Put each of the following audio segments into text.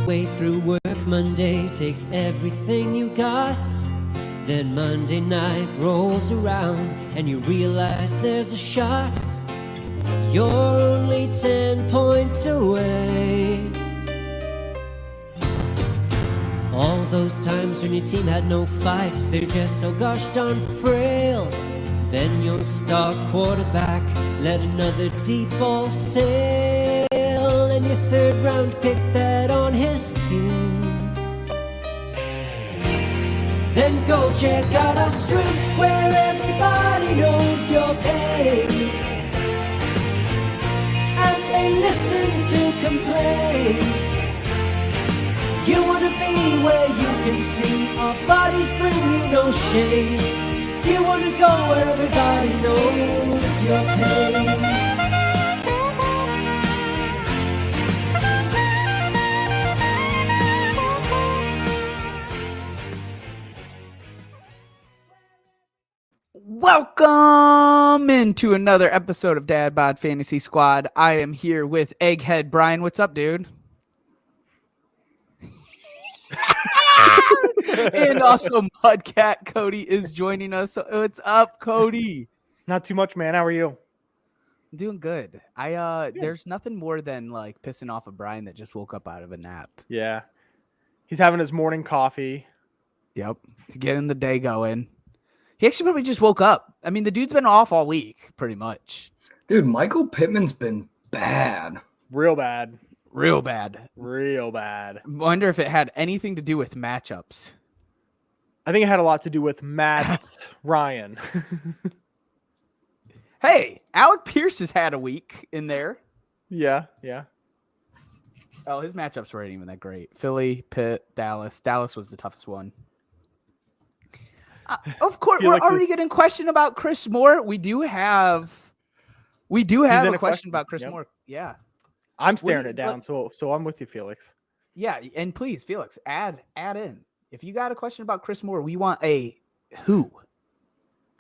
Halfway through work, Monday takes everything you got. Then Monday night rolls around and you realize there's a shot. You're only 10 points away. All those times when your team had no fight, they're just so gosh darn frail. Then your star quarterback let another deep ball sail, and your third round pick bet on his team. Then go check out our streets where everybody knows your pain, and they listen to complaints. You wanna be where you can see our bodies bring you no shame. You wanna go where everybody knows your pain. Welcome into another episode of Dad Bod Fantasy Squad. I am here with Egghead Brian. What's up, dude? And also Mudcat Cody is joining us. What's up, Cody? Not too much, man. How are you? I'm doing good. There's nothing more than like pissing off a Brian that just woke up out of a nap. Yeah. He's having his morning coffee. Yep. To getting the day going. He actually probably just woke up. I mean, the dude's been off all week, pretty much. Dude, Michael Pittman's been bad. Real bad. Real bad. Real bad. Wonder if it had anything to do with matchups. I think it had a lot to do with Matt Ryan. Hey, Alec Pierce has had a week in there. Yeah. Oh, his matchups weren't even that great. Philly, Pitt, Dallas. Dallas was the toughest one. Of course, we're already getting questioned about Chris Moore. We do have a question about Chris Moore. Yeah. I'm staring it down, so I'm with you, Felix. Yeah, and please, Felix, add in. If you got a question about Chris Moore, we want a who.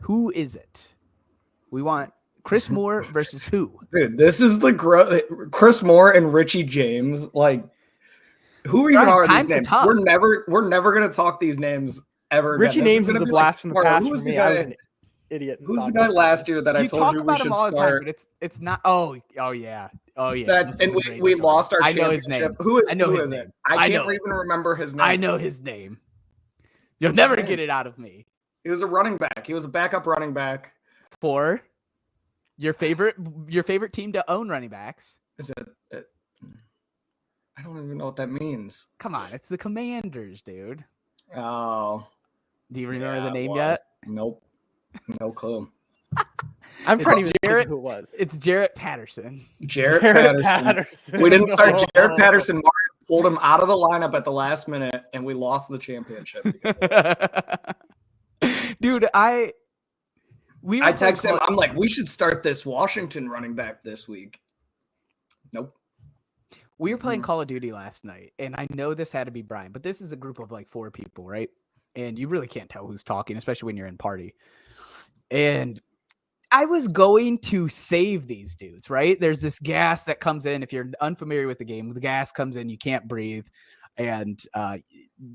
Who is it? We want Chris Moore versus who? Dude, this is the Chris Moore and Richie James. Like, who even are these names? We're never gonna talk these names ever. Richie James is a blast from the past. Who's for the me. guy? I was an idiot. Who's the guy last year that I told you we should start? But it's not. Oh yeah. We lost our championship. I know his name. Who is his name. It? I can't even remember his name. I know his name. You'll never get it out of me. He was a running back. He was a backup running back for your favorite team to own running backs. Is it? I don't even know what that means. Come on, it's the Commanders, dude. Oh. Do you remember the name yet? Nope. No clue. I'm trying to think who it was. It's Jarrett Patterson. Jarrett Patterson. We didn't start Jarrett Patterson. Mario pulled him out of the lineup at the last minute, and we lost the championship. Dude, I text him. I'm like, we should start this Washington running back this week. Nope. We were playing Call of Duty last night, and I know this had to be Brian, but this is a group of like 4 people, right? And you really can't tell who's talking, especially when you're in party. And I was going to save these dudes, right? There's this gas that comes in. If you're unfamiliar with the game, the gas comes in, you can't breathe. And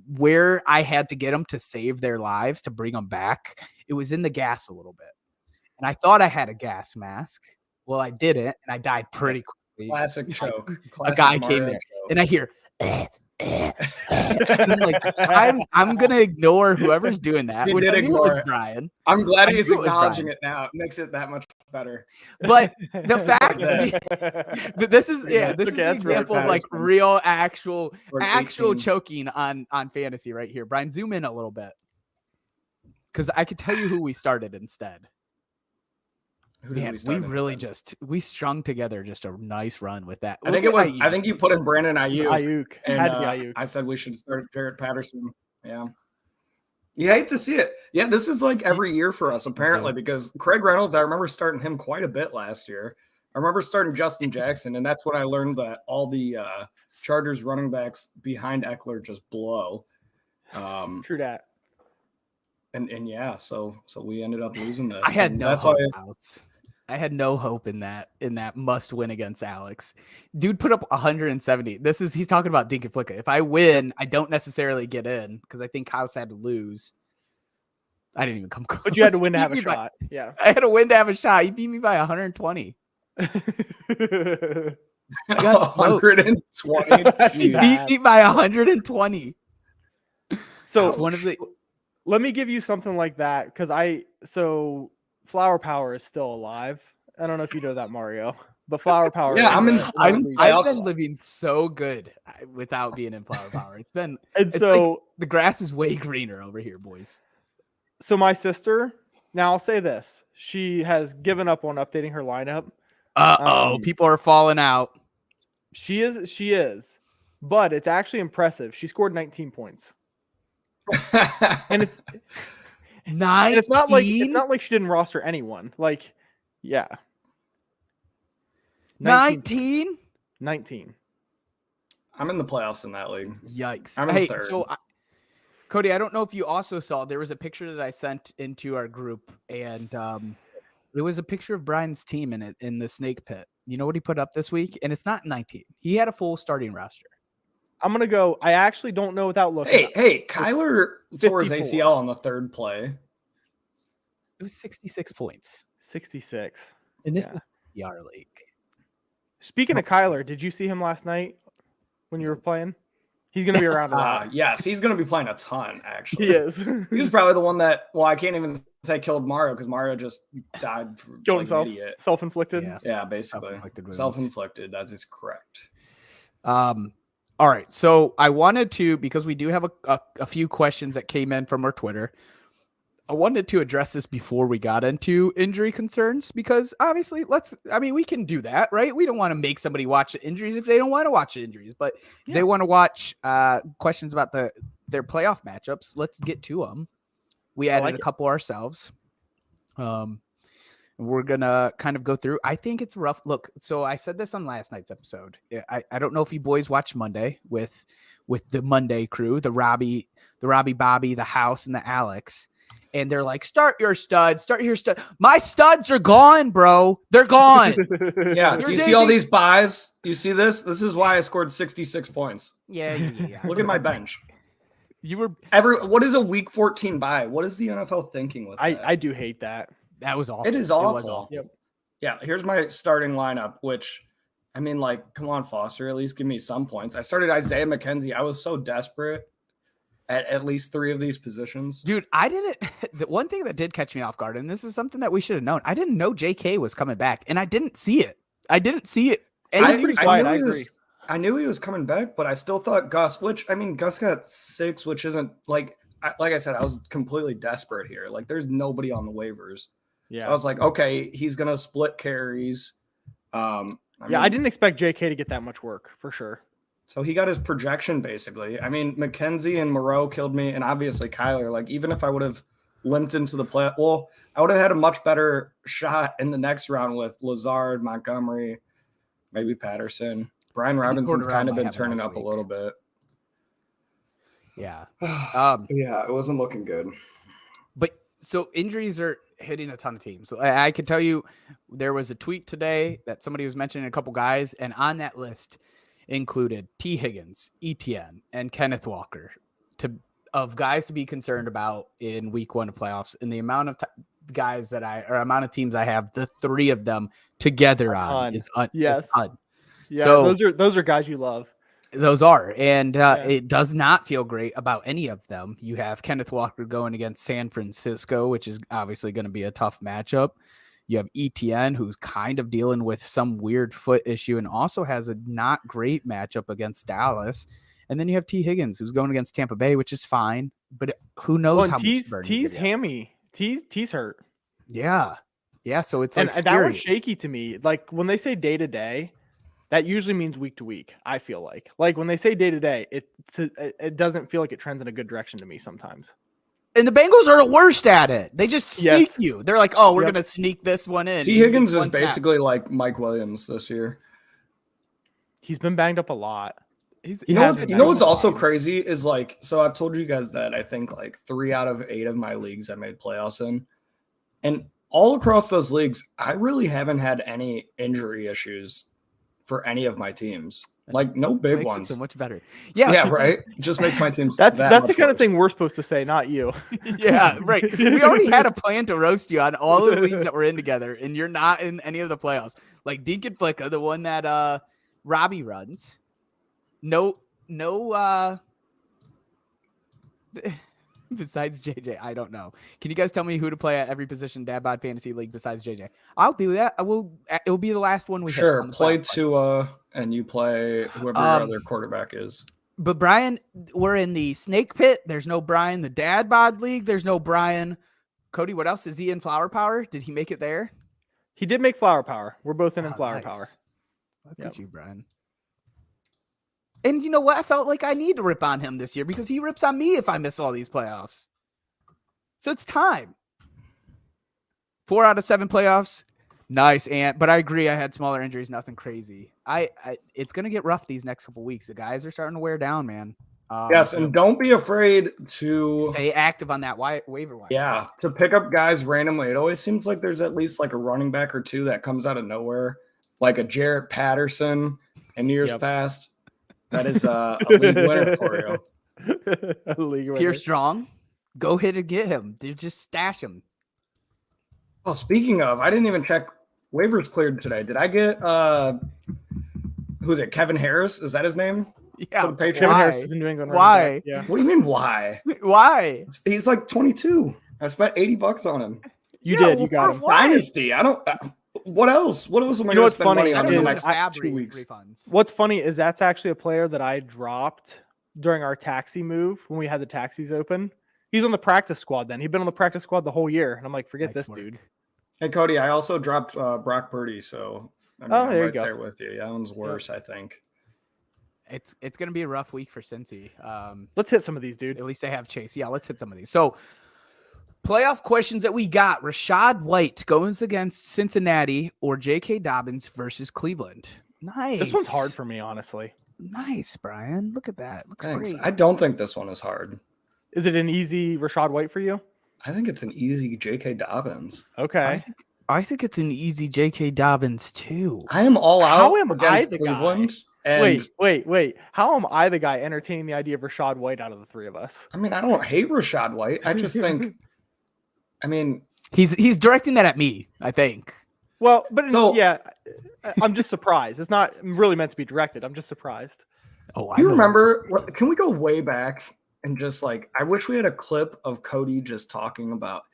where I had to get them to save their lives, to bring them back, it was in the gas a little bit. And I thought I had a gas mask. Well, I didn't, and I died pretty quickly. Classic choke. A guy came there, and I hear, and I'm like, I'm gonna ignore whoever's doing that. He which did I knew was it. Brian. I'm glad he's acknowledging it now. It makes it that much better. But the fact that this is the example of like real actual choking on fantasy right here. Brian, zoom in a little bit, because I could tell you who we started instead. Man, we strung together just a nice run with that. I think you put in Brandon Ayuk. And had to be Ayuk. I said we should start Jarrett Patterson. Yeah. You hate to see it. Yeah, this is like every year for us, apparently, because Craig Reynolds, I remember starting him quite a bit last year. I remember starting Justin Jackson, and that's when I learned that all the Chargers running backs behind Eckler just blow. True that. And yeah, so we ended up losing this. I had no that's hope. I had no hope in that must win against Alex. Dude put up 170. He's talking about Dink and Flicka. If I win, I don't necessarily get in because I think House had to lose. I didn't even come close. But you had to win to have a shot. Yeah. I had to win to have a shot. He beat me by 120. I got smoked. 120. He beat me by 120. So It's one of the let me give you something like that because Flower Power is still alive. I don't know if you know that, Mario, but Flower Power. Yeah, I've been living so good without being in Flower Power. It's like the grass is way greener over here, boys. So my sister, now I'll say this: she has given up on updating her lineup. People are falling out. She is, but it's actually impressive. She scored 19 points, and it's 19. It's not like she didn't roster anyone. Like, yeah, 19. I'm in the playoffs in that league. Yikes! I'm in third. So Cody, I don't know if you also saw there was a picture that I sent into our group, and it was a picture of Brian's team in the snake pit. You know what he put up this week? And it's not 19. He had a full starting roster. I'm gonna go. I actually don't know without looking. Hey, Kyler tore his ACL on the third play. It was 66 points. 66. And this is PR League. Speaking of Kyler, did you see him last night when you were playing? He's going to be around a lot. Yes, he's going to be playing a ton, actually. He is. He was probably the one that, I can't even say killed Mario because Mario just died. Killed himself. An idiot. Self-inflicted? Yeah, basically. Self-inflicted. That is correct. All right. So I wanted to, because we do have a few questions that came in from our Twitter. I wanted to address this before we got into injury concerns because obviously we can do that, right? We don't want to make somebody watch the injuries if they don't want to watch the injuries, but if they want to watch questions about their playoff matchups, let's get to them. We added a couple ourselves. We're going to kind of go through. I think it's rough. Look, so I said this on last night's episode. I don't know if you boys watched Monday with the Monday crew, the Robbie, Bobby, the House, and the Alex. And they're like, start your stud. My studs are gone, bro. They're gone. Yeah. Do you see all these buys? You see this? This is why I scored 66 points. Yeah. Look at my bench. What is a week 14 buy? What is the NFL thinking with that? I do hate that. That was awful. It is awful. Yep. Yeah. Here's my starting lineup, which come on, Foster, at least give me some points. I started Isaiah McKenzie. I was so desperate. At least three of these positions. Dude, I didn't. The one thing that did catch me off guard, and this is something that we should have known. I didn't know JK was coming back, and I didn't see it. I agree. I knew he was coming back, but I still thought Gus, Gus got 6, which isn't like I said, I was completely desperate here. Like, there's nobody on the waivers. Yeah. So I was like, okay, he's going to split carries. I didn't expect JK to get that much work for sure. So he got his projection, basically. McKenzie and Moreau killed me, and obviously Kyler. Like, even if I would have limped into the play, I would have had a much better shot in the next round with Lazard, Montgomery, maybe Patterson. Brian Robinson's kind of been turning up a little bit. Yeah. Yeah, it wasn't looking good. But so injuries are hitting a ton of teams. So I can tell you there was a tweet today that somebody was mentioning a couple guys, and on that list included T. Higgins, ETN, and Kenneth Walker of guys to be concerned about in week 1 of playoffs. And the amount of guys amount of teams I have, the 3 of them together on is ton. Yeah, so those are guys you love. Those are, and it does not feel great about any of them. You have Kenneth Walker going against San Francisco, which is obviously going to be a tough matchup. You have ETN, who's kind of dealing with some weird foot issue and also has a not great matchup against Dallas. And then you have T. Higgins, who's going against Tampa Bay, which is fine, but who knows how much T's hammy. T's hurt. Yeah. So it's and that was shaky to me. Like when they say day to day, that usually means week to week. I feel like when they say day to day, it doesn't feel like it trends in a good direction to me sometimes. And the Bengals are the worst at it. They just sneak you. They're like, we're going to sneak this one in. T. Higgins is basically like Mike Williams this year. He's been banged up a lot. You know what's also crazy is so I've told you guys that I think 3 out of 8 of my leagues I made playoffs in. And all across those leagues, I really haven't had any injury issues for any of my teams. Like no big Makes ones. it so much better. Yeah. Yeah, right. It just makes my teams That's that the much kind of worse. thing we're supposed to say, not you. Yeah, right. We already had a plan to roast you on all the leagues that we're in together, and you're not in any of the playoffs. Like Deacon Flicka, the one that Robbie runs. No besides JJ, I don't know. Can you guys tell me who to play at every position Dad Bod Fantasy League besides JJ? I'll do that. I will. It will be the last one we hit Sure, on the play playoff one. Tua and you play whoever your other quarterback is. But Brian, we're in the snake pit. There's no Brian. The Dad Bod League. There's no Brian. Cody, what else is he in? Flower Power? Did he make it there? He did make Flower Power. We're both in Oh, Flower nice. Power. Look Yep. at you, Brian. And you know what? I felt like I need to rip on him this year because he rips on me if I miss all these playoffs. So it's time. 4 out of 7 playoffs. Nice, Ant. But I agree. I had smaller injuries, nothing crazy. It's gonna get rough these next couple weeks. The guys are starting to wear down, man. Yes, and don't be afraid to stay active on that waiver wire. Yeah, to pick up guys randomly. It always seems like there's at least like a running back or two that comes out of nowhere, like a Jarrett Patterson in years past. That is a league winner for you. A league winner. Pierre Strong, go hit and get him. Dude, just stash him. Oh, speaking of, I didn't even check waivers cleared today. Did I get who's it? Kevin Harris? Is that his name? Yeah. For the Patriots? Kevin Harris is in New England. Why? running back. Yeah. What do you mean why? Why? He's like 22. I spent $80 on him. You Yeah, did. You got him. why? Dynasty. I don't. What else? What else am I You know going to what's spend funny? money I on don't in the know next ab 2 weeks? refunds. What's funny is that's actually a player that I dropped during our taxi move when we had the taxis open. He's on the practice squad then. He'd been on the practice squad the whole year. And I'm like, forget Nice this work. dude. Hey, Cody, I also dropped Brock Purdy, so I mean, Oh, I'm there you right go. there with you. That one's worse, I think. It's gonna be a rough week for Cincy. Let's hit some of these, dude. At least they have Chase. Yeah, let's hit some of these. So, playoff questions that we got: Rashad White goes against Cincinnati or J.K. Dobbins versus Cleveland. Nice. This one's hard for me, honestly. Nice, Brian. Look at that. Looks Thanks. great. I don't think this one is hard. Is it an easy Rashad White for you? I think it's an easy J.K. Dobbins. Okay. I think it's an easy J.K. Dobbins too. I am all out How am I against the guy? Cleveland. And Wait. How am I the guy entertaining the idea of Rashad White out of the three of us? I mean, I don't hate Rashad White. I just think, I mean, He's directing that at me, I think. Well, but So- yeah, I'm just surprised. It's not really meant to be directed. I'm just surprised. Oh, you remember? Can we go way back and just like, I wish we had a clip of Cody just talking about,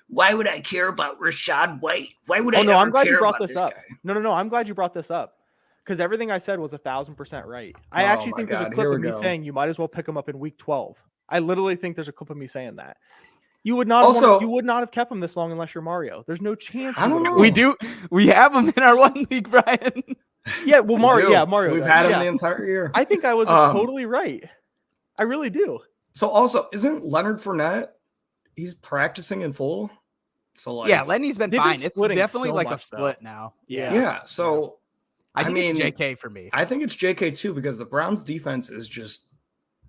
why would I care about Rashad White? Why would I Oh no, ever I'm glad care you brought about this up. guy? No, I'm glad you brought this up because everything I said was 1,000% right. I Oh actually my think there's a God, clip here of we me go. saying you might as well pick him up in week 12. I literally think there's a clip of me saying that. You would not Also- you would not have kept him this long unless you're Mario. There's no chance. I you don't would have know. We kept him. do. We have him in our one league, Brian. Yeah, well, Mario. We do. Yeah, Mario. We've does. had him Yeah. the entire year. I think I was totally right. I really do. So also, isn't Leonard Fournette? He's practicing in full. So like, Yeah, Lenny's been they've been fine. It's splitting definitely so like a much, though. split now. yeah. So I think mean, it's JK for me. I think it's JK too because the Browns defense is just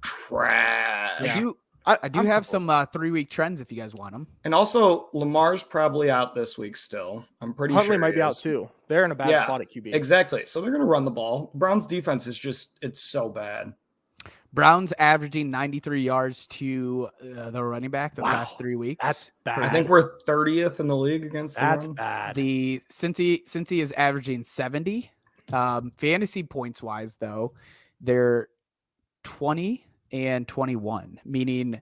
trash. Yeah. I do I'm have comfortable. some 3-week trends if you guys want them. And also, Lamar's probably out this week still. I'm pretty Huntley sure might he be out is. too. They're in a bad Yeah, spot at QB. Exactly. So they're going to run the ball. Browns defense is just, it's so bad. Browns averaging 93 yards to the running back the Wow. past 3 weeks. That's bad. I think we're 30th in the league against That's the run. bad. The Cincy is averaging 70. Fantasy points wise, though, they're 20 and 21, meaning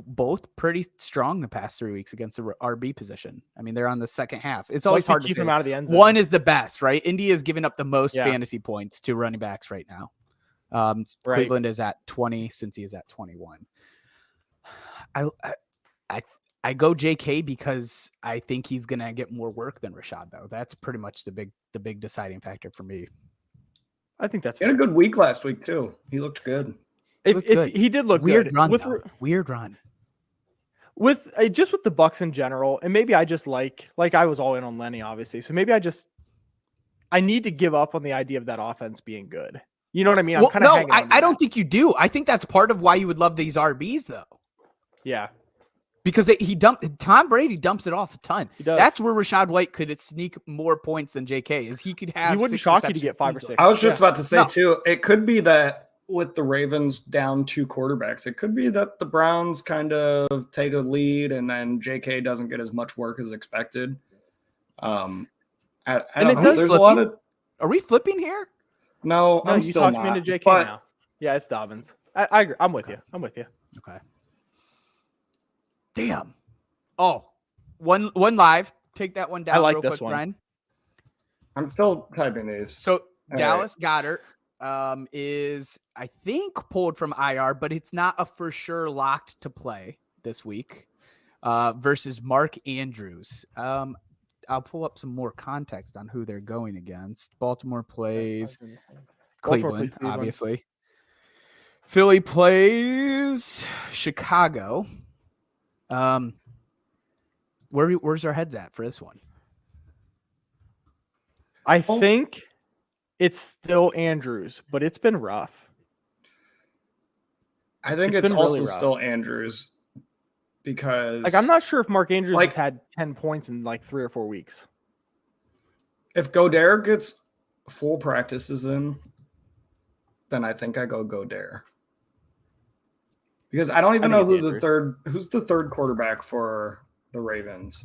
both pretty strong the past 3 weeks against the RB position. I mean, they're on the second half. It's always hard to keep say. him out of the end zone. One is the best, right? India is giving up the most Yeah. fantasy points to running backs right now. Right. Cleveland is at 20, Cincy is at 21. I go JK because I think he's gonna get more work than Rashad, though. That's pretty much the big deciding factor for me. I think that's He had a fair. good week last week too. He looked good. looked good. He did look Weird good. run, with though. Weird run. with just with the Bucks in general, and maybe I just like I was all in on Lenny, obviously. So maybe I need to give up on the idea of that offense being good. You know what I mean? I'm Well, kind of no, hanging on to I don't that. think you do. I think that's part of why you would love these RBs, though. Yeah. Because Tom Brady dumps it off a ton. He does. That's where Rachaad White could sneak more points than JK. Is he could have. He wouldn't 6 shock you to receptions get 5 or easily. 6. I was just about to say No. too, it could be that with the Ravens down 2 quarterbacks, it could be that the Browns kind of take a lead and then JK doesn't get as much work as expected. I don't know. There's a lot of. Are we flipping here? No, I'm you still talked not. me into JK but now. Yeah, it's Dobbins. I agree. I'm with you. Okay. Damn. Oh, one live. Take that one down. I like real this quick, one. Brian. I'm still typing these. So All Dallas Goedert is, I think, pulled from IR, but it's not a for sure locked to play this week versus Mark Andrews. I'll pull up some more context on who they're going against. Baltimore plays Cleveland, obviously. Philly plays Chicago. Where's our heads at for this one? I think it's still Andrews, but it's been rough. I think It's it's been also really rough. still Andrews because Like, I'm not sure if Mark Andrews Like- has had 10 points in like 3 or 4 weeks. if Godare gets full practices in, then I think I go Godare. Because I don't even I know think who's it's the third quarterback for the Ravens.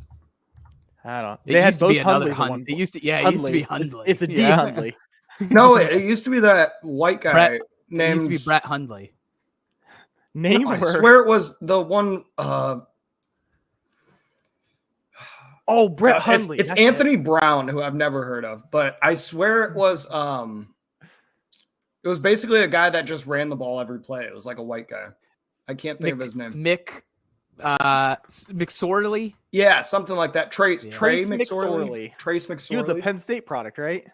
I don't know. It They had used to be both another Hundleys at one Hunt. It point. used to, it used to be Hundley. Hundley. It's a D Yeah. Hundley. No, it used to be that white guy Brett- named. It used to be Brett Hundley. Name No, I her. swear it was the one. Oh, Brett Hundley. It's That's Anthony Brown, who I've never heard of, but I swear it was. It was basically a guy that just ran the ball every play. It was like a white guy. I can't think of his name. McSorley. Yeah, something like that. Trace Trace McSorley. McSorley. Trace McSorley. He was a Penn State product, right?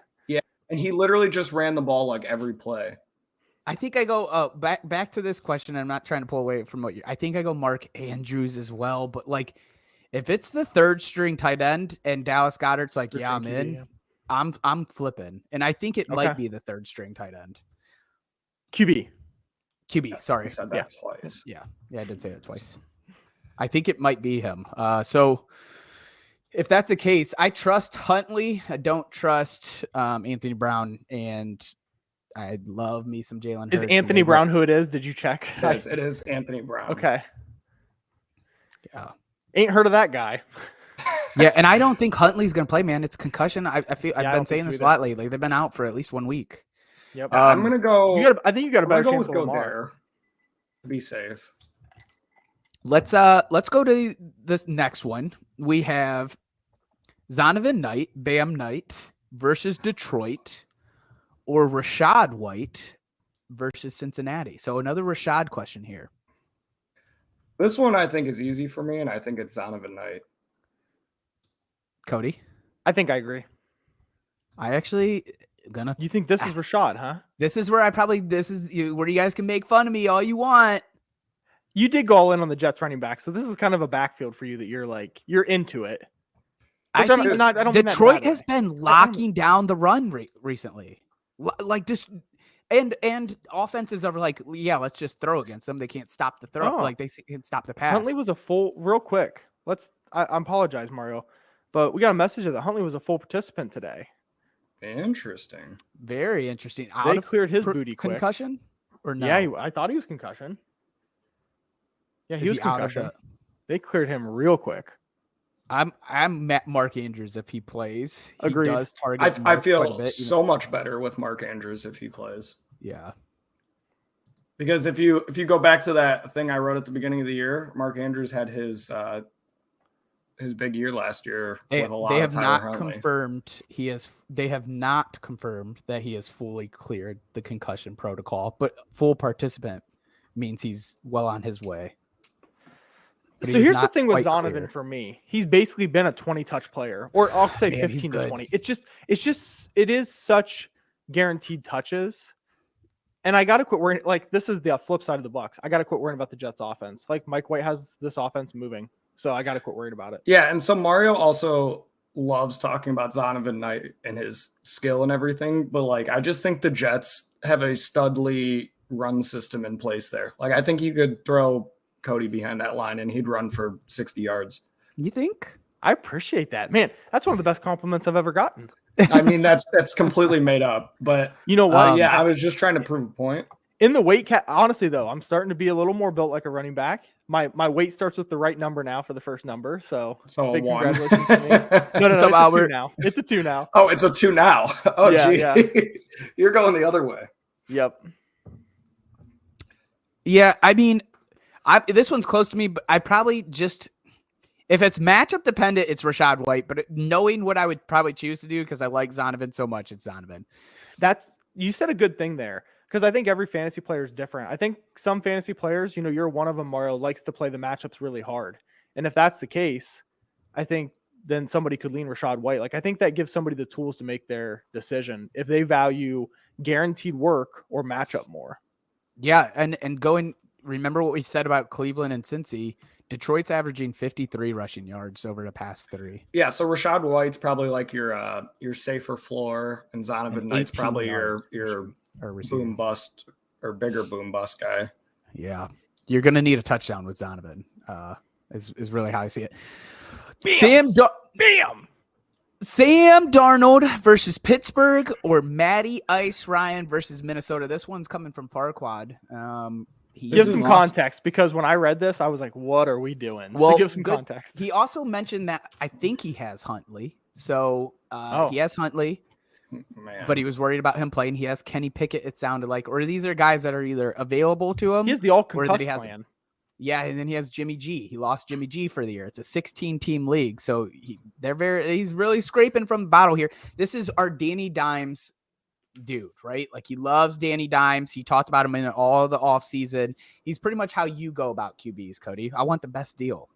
And he literally just ran the ball like every play. I think I go back to this question. I'm not trying to pull away from what you. I think I go Mark Andrews as well. But like, if it's the third string tight end and Dallas Goedert's like, yeah, I'm in. Yeah. I'm flipping, and I think it Okay. might be the third string tight end. QB. QB. Sorry. I said that twice. Yeah, I did say that twice. I think it might be him. So if that's the case, I trust Huntley. I don't trust Anthony Brown, and I love me some Jalen Hurts. Is Anthony Brown who it is? Did you check? It is Anthony Brown. Okay. Yeah. Ain't heard of that guy. Yeah, and I don't think Huntley's gonna play, man. It's concussion. I feel I've I been don't think saying so this a either. lot lately. They've been out for at least 1 week. Yep. I'm gonna go. I think you got a I'm gonna better go chance with than Lamar. Godare. To be safe. Let's go to this next one. We have Zonovan Knight, Bam Knight versus Detroit, or Rachaad White versus Cincinnati. So another Rachaad question here. This one I think is easy for me, and I think it's Zonovan Knight. Cody, I think I agree. I actually gonna. You think this is Rashad, huh? This is where where you guys can make fun of me all you want. You did go all in on the Jets running back, so this is kind of a backfield for you that you're into it. I Which I'm think not- I don't mean that Detroit badly. has been locking down the run recently. Like this, and offenses are like, yeah, let's just throw against them. They can't stop the throw. Oh. Like they can't stop the pass. Huntley was a full, real quick. I apologize, Mario, but we got a message that Huntley was a full participant today. Interesting. Very interesting. They cleared his booty quick. concussion or no? Yeah, I thought he was concussion. Yeah, Is he was he out of concussion. They cleared him real quick. I'm Mark Andrews if he plays. He Agreed. does target. I Mark quite a feel bit, so much better with Mark Andrews if he plays. Yeah. Because if you go back to that thing I wrote at the beginning of the year, Mark Andrews had his big year last year with a lot They of have Tyler not Huntley. confirmed he is. They have not confirmed that he has fully cleared the concussion protocol, but full participant means he's well on his way. But So he is here's the not thing with quite Zonovan clear. for me. He's basically been a 20-touch player, or I'll say Man, he's 15 to good. 20. It is such guaranteed touches. And I got to quit worrying. Like, this is the flip side of the Bucks. I got to quit worrying about the Jets offense. Like, Mike White has this offense moving. So I got to quit worrying about it. Yeah, and so Mario also loves talking about Zonovan Knight and his skill and everything, but like I just think the Jets have a studly run system in place there. Like I think you could throw Cody behind that line, and he'd run for 60 yards. You think? I appreciate that, man. That's one of the best compliments I've ever gotten. I mean, that's completely made up, but You know what? yeah, I was just trying to prove a point. In the weight cat, honestly though, I'm starting to be a little more built like a running back. My weight starts with the right number now for the first number. So big one. congratulations to me. No, it's a 2 now. It's a 2 now. Oh, it's a 2 now. Oh, Yeah, geez. yeah. You're going the other way. Yep. Yeah, I mean, this one's close to me, but I probably just, if it's matchup dependent, it's Rachaad White. But knowing what I would probably choose to do, because I like Zonovan so much, it's Zonovan. You said a good thing there, because I think every fantasy player is different. I think some fantasy players, you're one of them, Mario, likes to play the matchups really hard. And if that's the case, I think then somebody could lean Rachaad White. Like, I think that gives somebody the tools to make their decision if they value guaranteed work or matchup more. Yeah, and remember what we said about Cleveland and Cincy. Detroit's averaging 53 rushing yards over the past 3. Yeah, so Rachaad White's probably like your safer floor, and Zonovan Knight's probably your boom bust or bigger boom bust guy. Yeah, you're gonna need a touchdown with Zonovan. Is really how I see it. Sam Darnold versus Pittsburgh, or Matty Ice Ryan versus Minnesota. This one's coming from Farquad. Give some context, because when I read this, I was like, what are we doing? Well, give some context. He also mentioned that I think he has Huntley. So he has Huntley, Man. but he was worried about him playing. He has Kenny Pickett, it sounded like, or these are guys that are either available to him. He has the all or that concussed he has plan. Yeah, and then he has Jimmy G. He lost Jimmy G for the year. It's a 16-team league, so he's really scraping from the bottle here. This is our Danny Dimes dude, right? Like, he loves Danny Dimes. He talked about him in all the offseason. He's pretty much how you go about QBs, Cody. I want the best deal.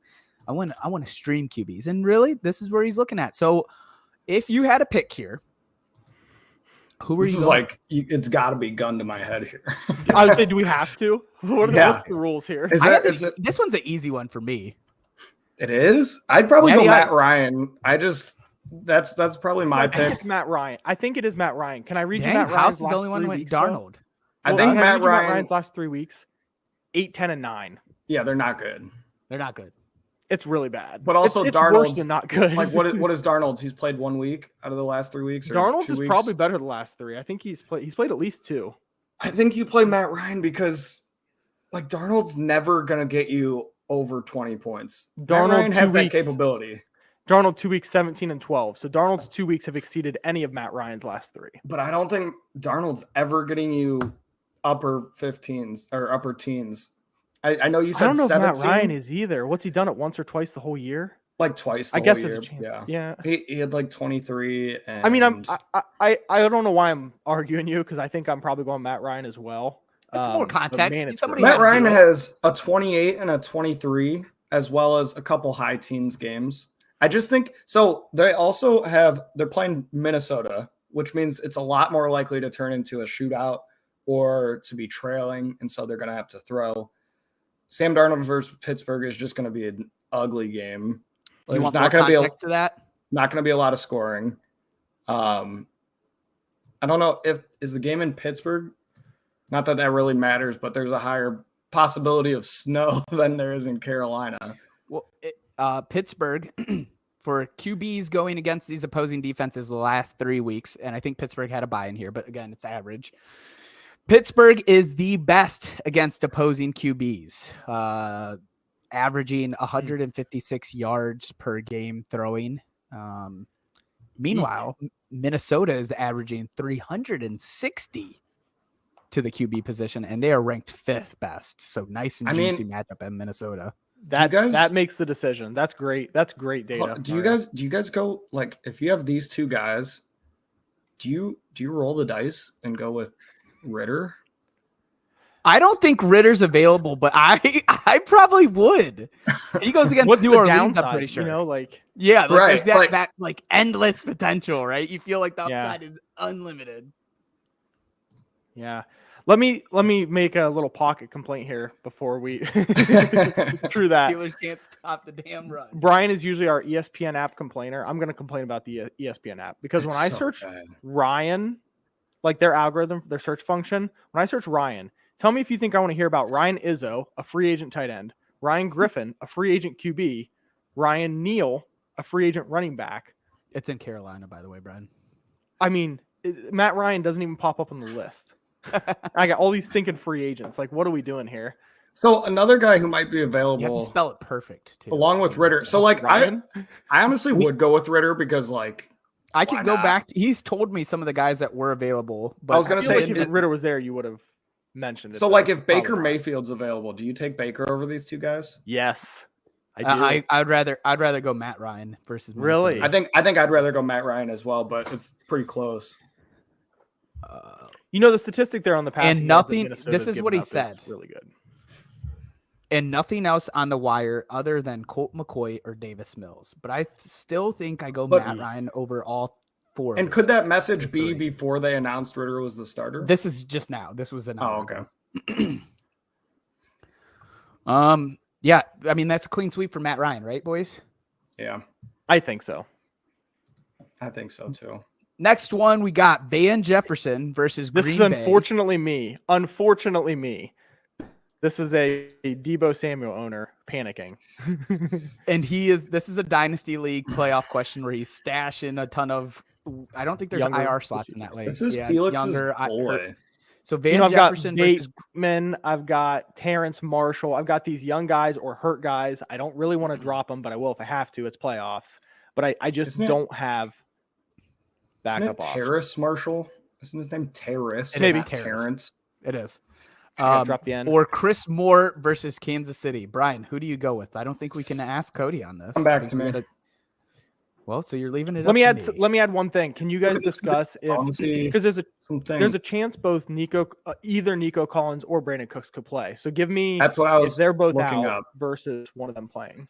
I want to stream QBs, and really, this is where he's looking at. So, if you had a pick here, who are you? This is like, it's got to be gun to my head here. I would say, do we have to? What's the rules here? This one's an easy one for me. It is. I'd probably go Matt Ryan. That's probably my pick. It's Matt Ryan. I think it is Matt Ryan. Can I read you House Matt Ryan's is the only one who went Darnold. I think Matt Ryan's last 3 weeks, 8, 10, and 9. Yeah, they're not good. They're not good. It's really bad. But also, it's Darnold's worse than not good. Like, what is Darnold's? He's played 1 week out of the last 3 weeks. Or Darnold's 2 is weeks? probably better the last 3. I think he's played at least 2. I think you play Matt Ryan because, like, Darnold's never gonna get you over 20 points. Matt Ryan has that capability. Darnold 2 weeks, 17 and 12. So Darnold's 2 weeks have exceeded any of Matt Ryan's last 3. But I don't think Darnold's ever getting you upper 15s or upper teens. I know you said 17. I don't know if Matt Ryan is either. What's he done it once or twice the whole year? Like twice. I guess there's a chance. Yeah. He had like 23. And... I mean, I don't know why I'm arguing you, because I think I'm probably going Matt Ryan as well. It's more context. Man, Matt Ryan has a 28 and a 23, as well as a couple high teens games. I just think so. They're playing Minnesota, which means it's a lot more likely to turn into a shootout or to be trailing, and so they're going to have to throw. Sam Darnold versus Pittsburgh is just going to be an ugly game. There's not going to be not going to be a lot of scoring. I don't know is the game in Pittsburgh. Not that really matters, but there's a higher possibility of snow than there is in Carolina. Well, Pittsburgh for QBs going against these opposing defenses the last 3 weeks, and I think Pittsburgh had a bye in here, but again, it's average. Pittsburgh is the best against opposing QBs, averaging 156 yards per game throwing. Meanwhile, Minnesota is averaging 360 to the QB position, and they are ranked 5th best. So nice and juicy matchup in Minnesota. That makes the decision. That's great. That's great data. Do you guys go, like, if you have these two guys, do you roll the dice and go with Ritter? I don't think Ritter's available, but I probably would. He goes against New Orleans, I'm pretty sure. There's that endless potential, right? You feel like the upside is unlimited. Yeah. Let me make a little pocket complaint here before we through that. Steelers can't stop the damn run. Brian is usually our ESPN app complainer. I'm going to complain about the ESPN app because when I search Ryan, like their algorithm, their search function, when I search Ryan, tell me if you think I want to hear about Ryan Izzo, a free agent tight end, Ryan Griffin, a free agent QB, Ryan Neal, a free agent running back. It's in Carolina, by the way, Brian. I mean, Matt Ryan doesn't even pop up on the list. I got all these stinking free agents. Like, what are we doing here? So another guy who might be You have to available spell it perfect too. along with Ritter. So like Ryan? I honestly would go with Ritter because like I why could go not? back. He's told me some of the guys that were available. But I was gonna I feel say like if Ritter was there, you would have mentioned it. so though. like if Baker Probably not. Mayfield's available, do you take Baker over these two guys? Yes, I do. I'd rather go Matt Ryan versus Really? Minnesota. I think I'd rather go Matt Ryan as well, but it's pretty close. You know the statistic there on the passing And yards that nothing- Minnesota's this is given what he up said. Really good. And nothing else on the wire other than Colt McCoy or Davis Mills. But I still think I go But- Matt Ryan over all four. And of could those. that message be three. before they announced Ritter was the starter? This is just now. This was an hour Oh, okay. ago. Yeah, I mean that's a clean sweep for Matt Ryan, right, boys? Yeah, I think so. I think so too. Next one, we got Van Jefferson versus This Green is Bay. unfortunately me. Unfortunately me. This is a Debo Samuel owner panicking. And this is a dynasty league playoff question where he's stashing a ton of. I don't think there's Younger IR slots in that league. This is Yeah, Felix's younger, boy. So Van You know, I've got Jefferson versus Bateman, I've got Terrence Marshall, I've got these young guys or hurt guys. I don't really want to drop them, but I will if I have to. It's playoffs. But I just Isn't it- don't have Isn't backup it options. Terrace Marshall? Isn't his name Terrace? It is not Terrace. Terrence. it is. Yeah, drop the N. Or Chris Moore versus Kansas City. Brian, who do you go with? I don't think we can ask Cody on this. Come back I think to we me. gotta- Well, so you're leaving it. Let me up add to me. let me add one thing. Can you guys discuss if Honestly, because something. there's a chance both either Nico Collins or Brandon Cooks could play. So give me That's what I if was they're both looking out up. versus one of them playing.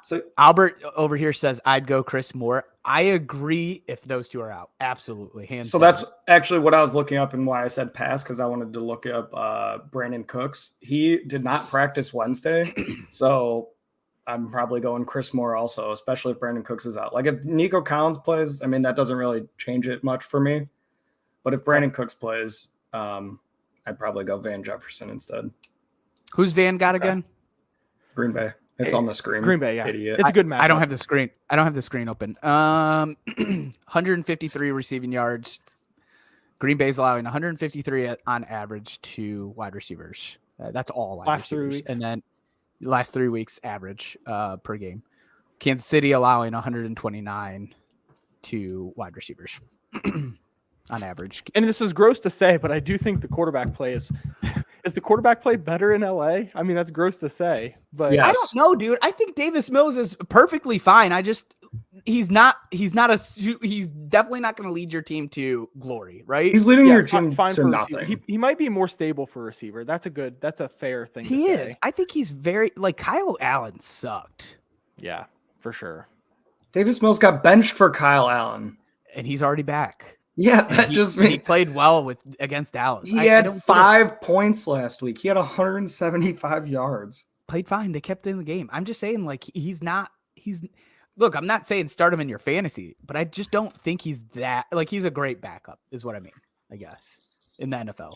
So Albert over here says I'd go Chris Moore. I agree if those two are out. Absolutely. Hands So down. that's actually what I was looking up and why I said pass, because I wanted to look up Brandon Cooks. He did not practice Wednesday, so I'm probably going Chris Moore also, especially if Brandon Cooks is out. Like if Nico Collins plays, I mean, that doesn't really change it much for me. But if Brandon Cooks plays, I'd probably go Van Jefferson instead. Who's Van got again? Green Bay. It's on the screen. Green Bay, yeah. Idiot. It's a good match. I don't have the screen. I don't have the screen open. 153 receiving yards. Green Bay's allowing 153 on average to wide receivers. That's all wide Last 3 receivers. weeks. And then last 3 weeks average per game. Kansas City allowing 129 to wide receivers on average. And this is gross to say, but I do think the quarterback play is the quarterback play better in LA? I mean, that's gross to say, but Yeah. I don't know, dude. I think Davis Mills is perfectly fine. He's definitely not going to lead your team to glory, right? He's leading yeah, your team fine to for a nothing. receiver. He might be more stable for a receiver. That's a fair thing. He to is. say. I think he's very like Kyle Allen sucked, Yeah, for sure. Davis Mills got benched for Kyle Allen. and he's already back. Yeah, And that he, just and he means played well against Dallas. he I had don't get it. 5 points last week. He had 175 yards. Played fine. They kept in the game. I'm just saying, like look, I'm not saying start him in your fantasy, but I just don't think he's that like he's a great backup, is what I mean, I guess, in the NFL.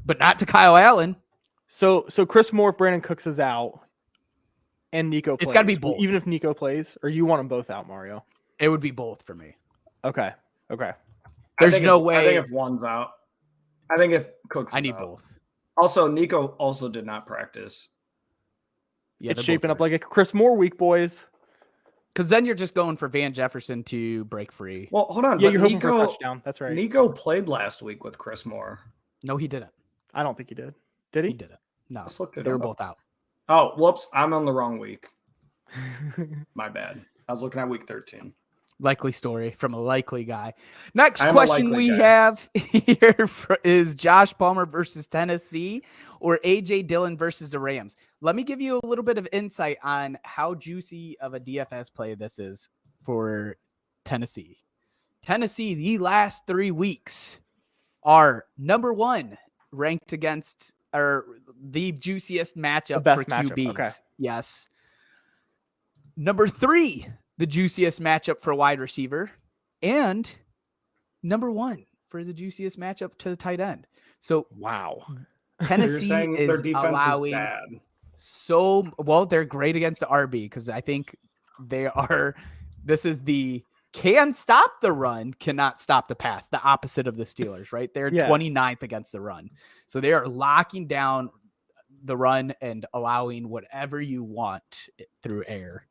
But not to Kyle Allen. So Chris Moore, if Brandon Cooks is out, and Nico plays. It's gotta be both. Even if Nico plays, or you want them both out, Mario? It would be both for me. Okay. There's no way. I think if one's out, I think if Cooks, I is need out. both. Also, Nico also did not practice. Yeah, It's shaping up like a Chris Moore week, boys. because then you're just going for Van Jefferson to break free. Well, hold on. Yeah, but you're hoping for a Nico, touchdown. That's right. Nico played last week with Chris Moore. No, he didn't. I don't think he did. Did He he? didn't. No, Just looked it they were up. both out. Oh, whoops. I'm on the wrong week. My bad. I was looking at week 13. Likely story from a likely guy. Next I'm a question likely we guy. have here is Josh Palmer versus Tennessee or AJ Dillon versus the Rams. Let me give you a little bit of insight on how juicy of a DFS play this is for Tennessee. Tennessee, the last 3 weeks are number 1 ranked against or the juiciest matchup best for matchup, QBs. okay. Yes. Number 3, the juiciest matchup for wide receiver, and number 1 for the juiciest matchup to the tight end. So Wow. You're Tennessee saying their is defense allowing is bad. so well. They're great against the RB because I think they are. This is the can stop the run, cannot stop the pass. The opposite of the Steelers, right? They're Yeah. 29th against the run, so they are locking down the run and allowing whatever you want through air.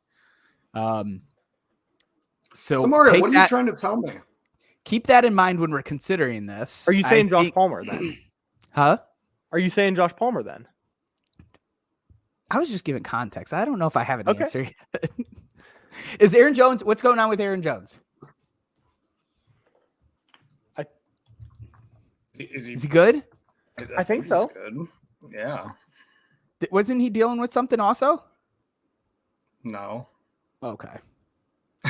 So Mario, take what are you that, trying to tell me? keep that in mind when we're considering this. Are you saying Josh Palmer then? Huh? Are you saying Josh Palmer then? I was just giving context. I don't know if I have an Okay. answer yet. Is Aaron Jones? What's going on with Aaron Jones? Is Is he good? I think he's so. Good. Yeah. Wasn't he dealing with something also? No. Okay.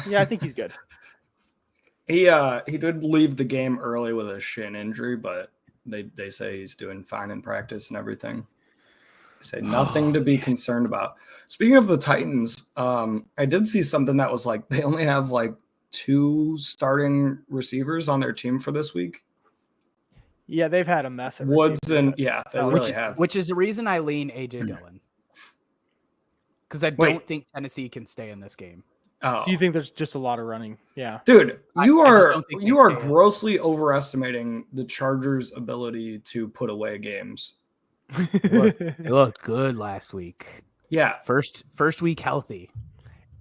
Yeah, I think he's good. He did leave the game early with a shin injury, but they say he's doing fine in practice and everything. They say nothing to be concerned about. Speaking of the Titans, I did see something that was like they only have like 2 starting receivers on their team for this week. Yeah, they've had a mess. at Woods receiver, and but- yeah, they Oh, really have. Which is the reason I lean AJ Dillon. Because I Wait. don't think Tennessee can stay in this game. Oh, So you think there's just a lot of running? Yeah. dude, you I just are don't think they you are stay in. grossly overestimating the Chargers' ability to put away games. They looked good last week. Yeah, First week healthy.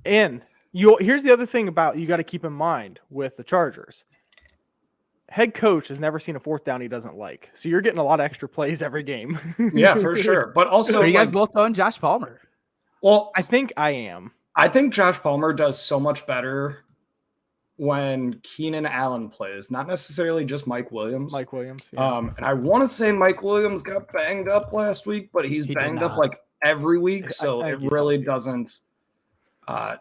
And here's the other thing about you got to keep in mind with the Chargers. Head coach has never seen a 4th down he doesn't like. So you're getting a lot of extra plays every game. yeah, for sure. But also, Are you guys like, both going Josh Palmer? well, I think I am. I think Josh Palmer does so much better when Keenan Allen plays, not necessarily just Mike Williams. Mike Williams. Yeah. And I want to say Mike Williams got banged up last week, but he's He did banged up not. like every week, so I it he's really healthy. doesn't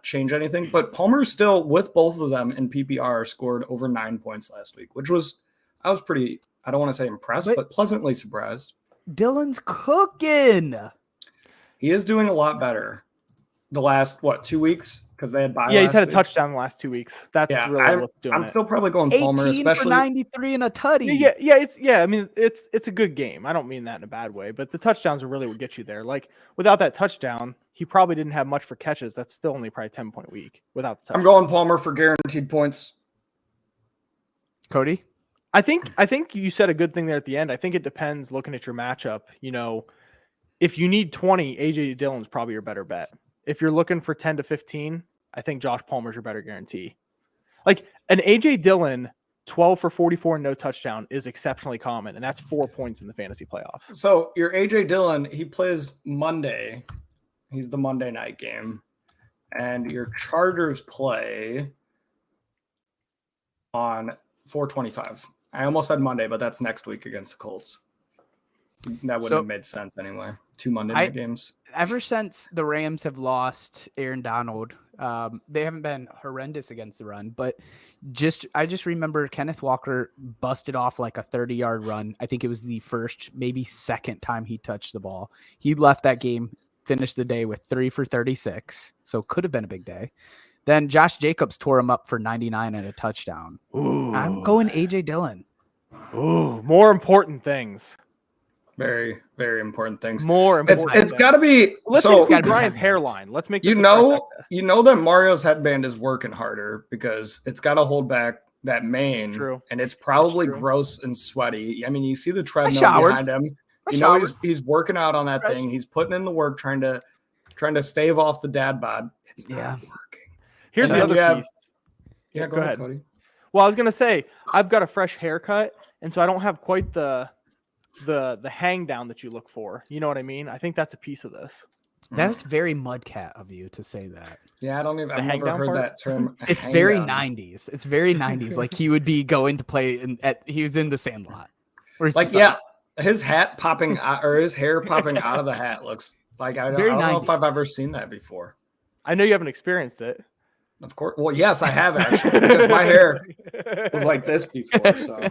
change anything. But Palmer still, with both of them in PPR, scored over 9 points last week, which was I was pretty. I don't want to say impressed, but pleasantly surprised. Dillon's cooking. He is doing a lot better. The last 2 weeks because they had bye. Yeah, he's last had a week. touchdown the last 2 weeks. That's really what's doing I'm it. still probably going Palmer, 18 especially for 93 and a tutty. Yeah. I mean, it's a good game. I don't mean that in a bad way, but the touchdowns are really what get you there. Like without that touchdown, he probably didn't have much for catches. That's still only probably 10-point week without the touchdown. I'm going Palmer for guaranteed points. Cody? I think you said a good thing there at the end. I think it depends looking at your matchup. You know, if you need 20, AJ Dillon's probably your better bet. If you're looking for 10 to 15, I think Josh Palmer's your better guarantee. Like an AJ Dillon 12 for 44 and no touchdown is exceptionally common, and that's 4 points in the fantasy playoffs. So your AJ Dillon, he plays Monday. He's the Monday night game. And your Chargers play on 4/25. I almost said Monday, but that's next week against the Colts. That wouldn't have made sense anyway. 2 Monday night games. Ever since the Rams have lost Aaron Donald, they haven't been horrendous against the run, but I just remember Kenneth Walker busted off like a 30-yard run. I think it was the first, maybe second time he touched the ball. He left that game, finished the day with 3 for 36, so could have been a big day. Then Josh Jacobs tore him up for 99 and a touchdown. Ooh. I'm going AJ Dillon. Ooh, more important things. Very, very important things. More important. It's got to be. Let's so include Brian's hairline. Let's make this you know that Mario's headband is working harder because it's got to hold back that mane. True. And it's probably gross and sweaty. I mean, you see the treadmill showered. behind him. You showered. know he's working out on that Fresh. thing. He's putting in the work, trying to stave off the dad bod. It's not working. Here's And the then other you piece. Yeah, go ahead, Cody. Well, I was gonna say I've got a fresh haircut, and so I don't have quite the hang down that you look for. You know what I mean? I think that's a piece of this. That's very Mudcat of you to say that. Yeah, I've never hang-down heard part? that term. It's very 90s. It's very 90s. Like he would be going to play he was in the Sandlot. Where it's Like, just yeah, his hat popping out, or his hair popping out of the hat looks like I don't know if I've 90s. ever seen that before. I know you haven't experienced it. Of course. Well, yes, I have actually, because my hair was like this before. So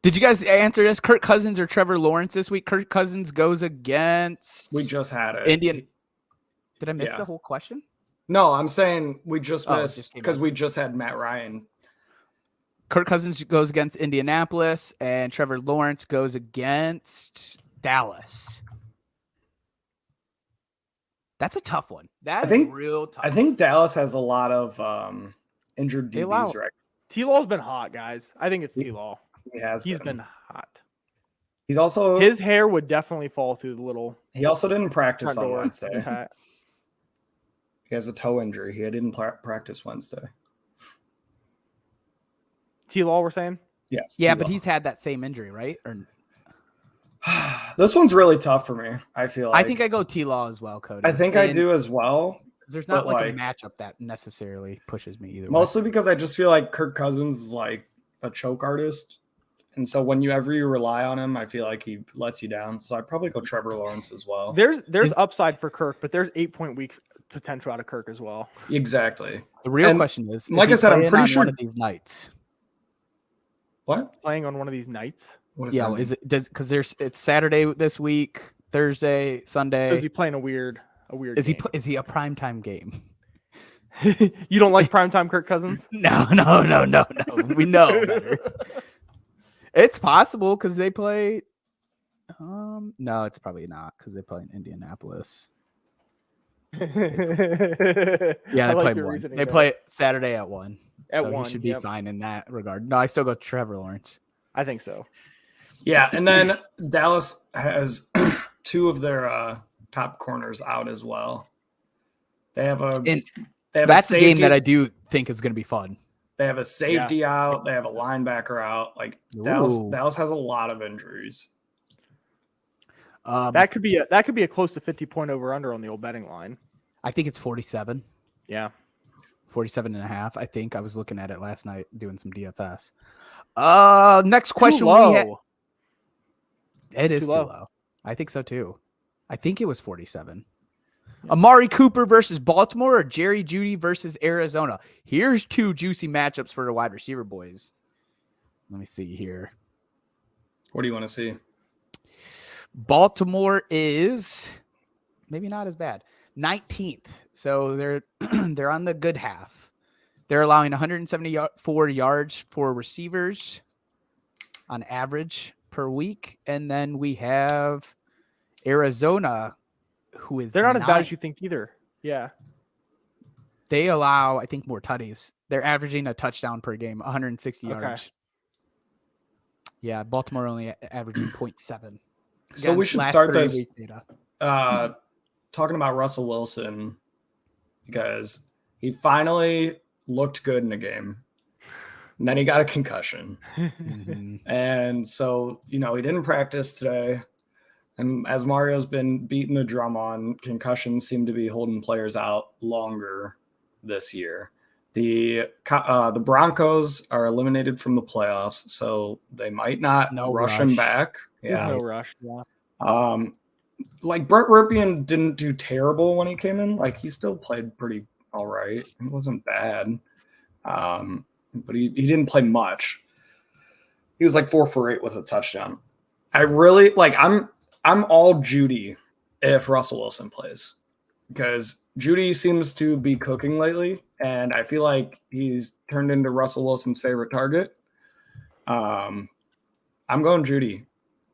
Did you guys answer this? Kirk Cousins or Trevor Lawrence this week? Kirk Cousins goes against we just had it. Indian. Did I miss Yeah. the whole question? No, I'm saying we just Oh, it missed just came because up. we just had Matt Ryan. Kirk Cousins goes against Indianapolis, and Trevor Lawrence goes against Dallas. That's a tough one. That I is think- real tough. I think Dallas has a lot of injured They allow- DBs right. T-Law's been hot, guys. I think it's He- T-Law. He's Been hot. He's also His hair would definitely fall through the little he also didn't practice front on door. Wednesday. His hat. He has a toe injury. He didn't practice Wednesday. T-Law, we're saying? Yes. yeah, T-Law. but he's had that same injury, right? Or This one's really tough for me. I feel like I think I go T-Law as well, Cody. I think I And do as well. There's not but, like a like, matchup that necessarily pushes me either way. Mostly because I just feel like Kirk Cousins is like a choke artist. And so whenever you rely on him, I feel like he lets you down. So I'd probably go Trevor Lawrence as well. There's Is- upside for Kirk, but there's 8-point week potential out of Kirk as well. Exactly. The real And question is like he I said, I'm playing pretty on sure- one of these nights. What? Playing on one of these nights. What does Yeah, that mean? is it because it's Saturday this week, Thursday, So Sunday. is he playing a weird Is game? is he a primetime game? You don't like primetime Kirk Cousins? No. We know better. It's possible because they play. No, it's probably not because they play in Indianapolis. Yeah, I they like play your one. reasoning They there. play Saturday at 1. At so 1, he should be yep. fine in that regard. No, I still go Trevor Lawrence. I think so. Yeah, and then Dallas has 2 of their top corners out as well. They have a And they have that's a game safety- that I do think is going to be fun. They have a safety out. They have a linebacker out. Like Ooh. Dallas has a lot of injuries. That could be a close to 50-point over/under on the old betting line. I think it's 47. Yeah. 47 and a half. I think I was looking at it last night doing some DFS. Next question. Too low. It is too too low. low. I think so too. I think it was 47. Amari Cooper versus Baltimore or Jerry Jeudy versus Arizona. Here's 2 juicy matchups for the wide receiver boys. Let me see here. What do you want to see? Baltimore is maybe not as bad. 19th. So they're they're on the good half. They're allowing 174 yards for receivers on average per week. And then we have Arizona, who is They're not as bad as ninth. you think either. Yeah. They allow, I think, more tutties. They're averaging a touchdown per game, 160 Okay. yards. Yeah, Baltimore only averaging 0.7. So we should last start 30 this week data. talking about Russell Wilson because he finally looked good in a game. And then he got a concussion. Mhm. And so, he didn't practice today. And as Mario's been beating the drum on, concussions seem to be holding players out longer this year. The Broncos are eliminated from the playoffs, so they might not No rush him rush. back. There's Yeah. no rush. Yeah. Like Brett Ripien didn't do terrible when he came in. Like he still played pretty all right. It wasn't bad. But he didn't play much. He was like 4 for 8 with a touchdown. I really like I'm all Judy if Russell Wilson plays because Judy seems to be cooking lately, and I feel like he's turned into Russell Wilson's favorite target. I'm going Judy.